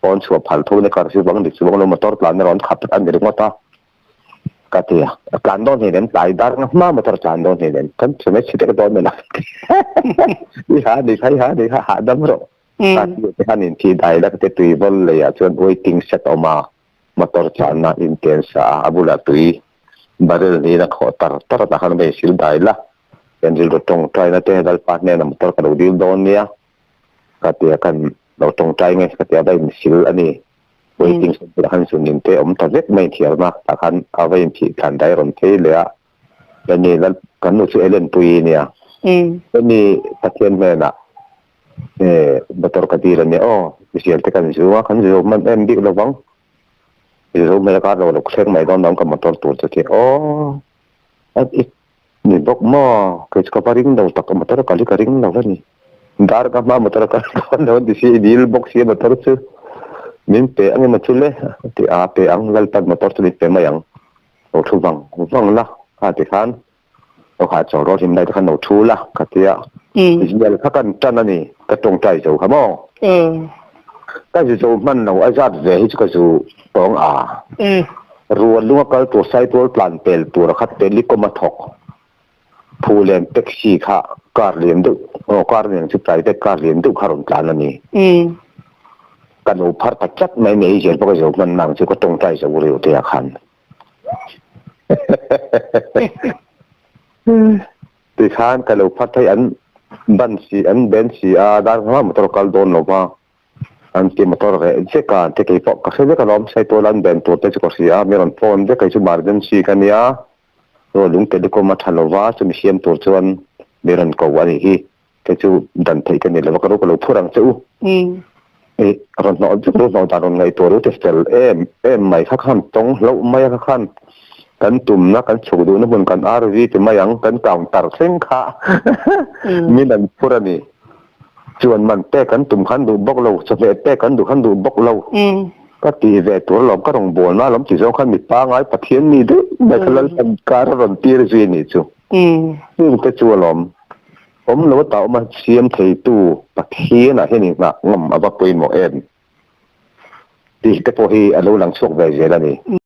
ปอนชัวผัลทูในการซื้อบังดิซื้อบังลงมาตัวปลาในร้อนขับอันเดียวกันตากะเตียการโดนเห็นปลายดาร์งมาตัวจานโดนเห็นกันสมัยชิดก็โดนไม่ละนี่หาดีใครหาดำรอการที่ท่านอินทีได้แล้วก็จะตุยบอลเลยชวน waiting set ออกมาตัวจานน่ะ intense อาบุลาตุยบาร์เรลนี่นะเขาตัดทหารไม่สิลได้ละยังจิลตรงใจนะเจ้าดัลปาร์เนอร์นำตัวกระดูกดิลโดนเนี่ยก็เตียกันเราตรงใจไงก็เตียได้สิลอันนี้ไว้จริงสุดหันสุนินเตอมตอนเล็กไม่เที่ยวมากแต่คันเอาไว้ผิดกันได้รอนเทเลยอ่ะแล้วนี่แล้วกันนู้นชื่อเอเลนปุยเนี่ยแล้วนี่ตะเคียนแม่น่ะบัตรกระดีแล้วเนี่ยวิเชียรแต่กันสิว่าขันสิมันดิระวังรู้ไหมล่ะครับเราเช็คไม่ต้องน้องกับมาตัวจะเกี่ยวอีกนี่บอกหม้อเกิดกับริงเราตักมาตัวกริงเราแล้วนี่ดาร์กับมาตัวกันเราดิสิดีลบอกเสียมาตัวซื้อมินเปอังมาชุเล่ที่เปอังลัลตัดมาตัวสุดเปมาอย่างเราทุบังละที่ขันเราขาดจอรถที่ไม่ได้ขันเราชูละก็ที่ดิฉันถ้ากันจันนั่นนี่ก็ตรงใจเจ้าครับมั้งก็จะมันเราอาจารย์เวฮิก็จะต้องรวนลูกก็ตัวไซตัวปลานเปลตัวรักเปลิก็มาถกผู้เล่นเต็กซี่ค่ะการเรียนดูการเรียนสุดท้ายแต่การเรียนดูขารมปลานนี่กันอุปถัมภ์จัดไม่มีเจนเพราะจะมันนั่งจะก็ตรงใจจะเร็วเทียขันตีขานกันอุปถัมภ์ให้อันบันสีอันเบนสีด้านข้างมันตรการโดนหรือว่าอันที่มาตัวเราเช็คการที่เขาบอกก็คือเรื่องล้อมใช้ตัวลันเบนตัวเตจิกอสีมีรอนโฟนที่เขาจะมาเดินสีกันเนี่ยตัวลุงเตจิกอมาทันว่าจะมีเสียงตัวชวนมีรอนกวันนี้เขาจะดันที่กันเนี่ยแล้วก็รู้ก็รู้พูดรังจูรอนนอนจุดรอนนอนตาลงไงตัวรู้ที่เซลไม่ข้างตรงแล้วไม่ข้างกันตุ่มนะกันฉกดูนะบนกันRVที่ไม่ยังกันเก่าตัดเส้นขามีนั่นพูดนี่ชวนมันเตะกันตุ่มขันดูบกเราสเปเตะกันดูขันดูบกเราก็ตีเวตัวหลอมก็ต้องบ่นว่าหลอมจีจงขันมีป้าง่ายปะเทียนนี่ด้วยแต่ขลังเป็นการรอนตีรจีนี่จูนี่มันก็ชัวหลอมผมรู้ว่าต่อมาเสียมเทตู้ปะเทียนอะไรนี่นะงมเอาไปปุยหมอเอ็นตีก็พอให้อารมณ์หลังช่วงใดเจแล้วนี่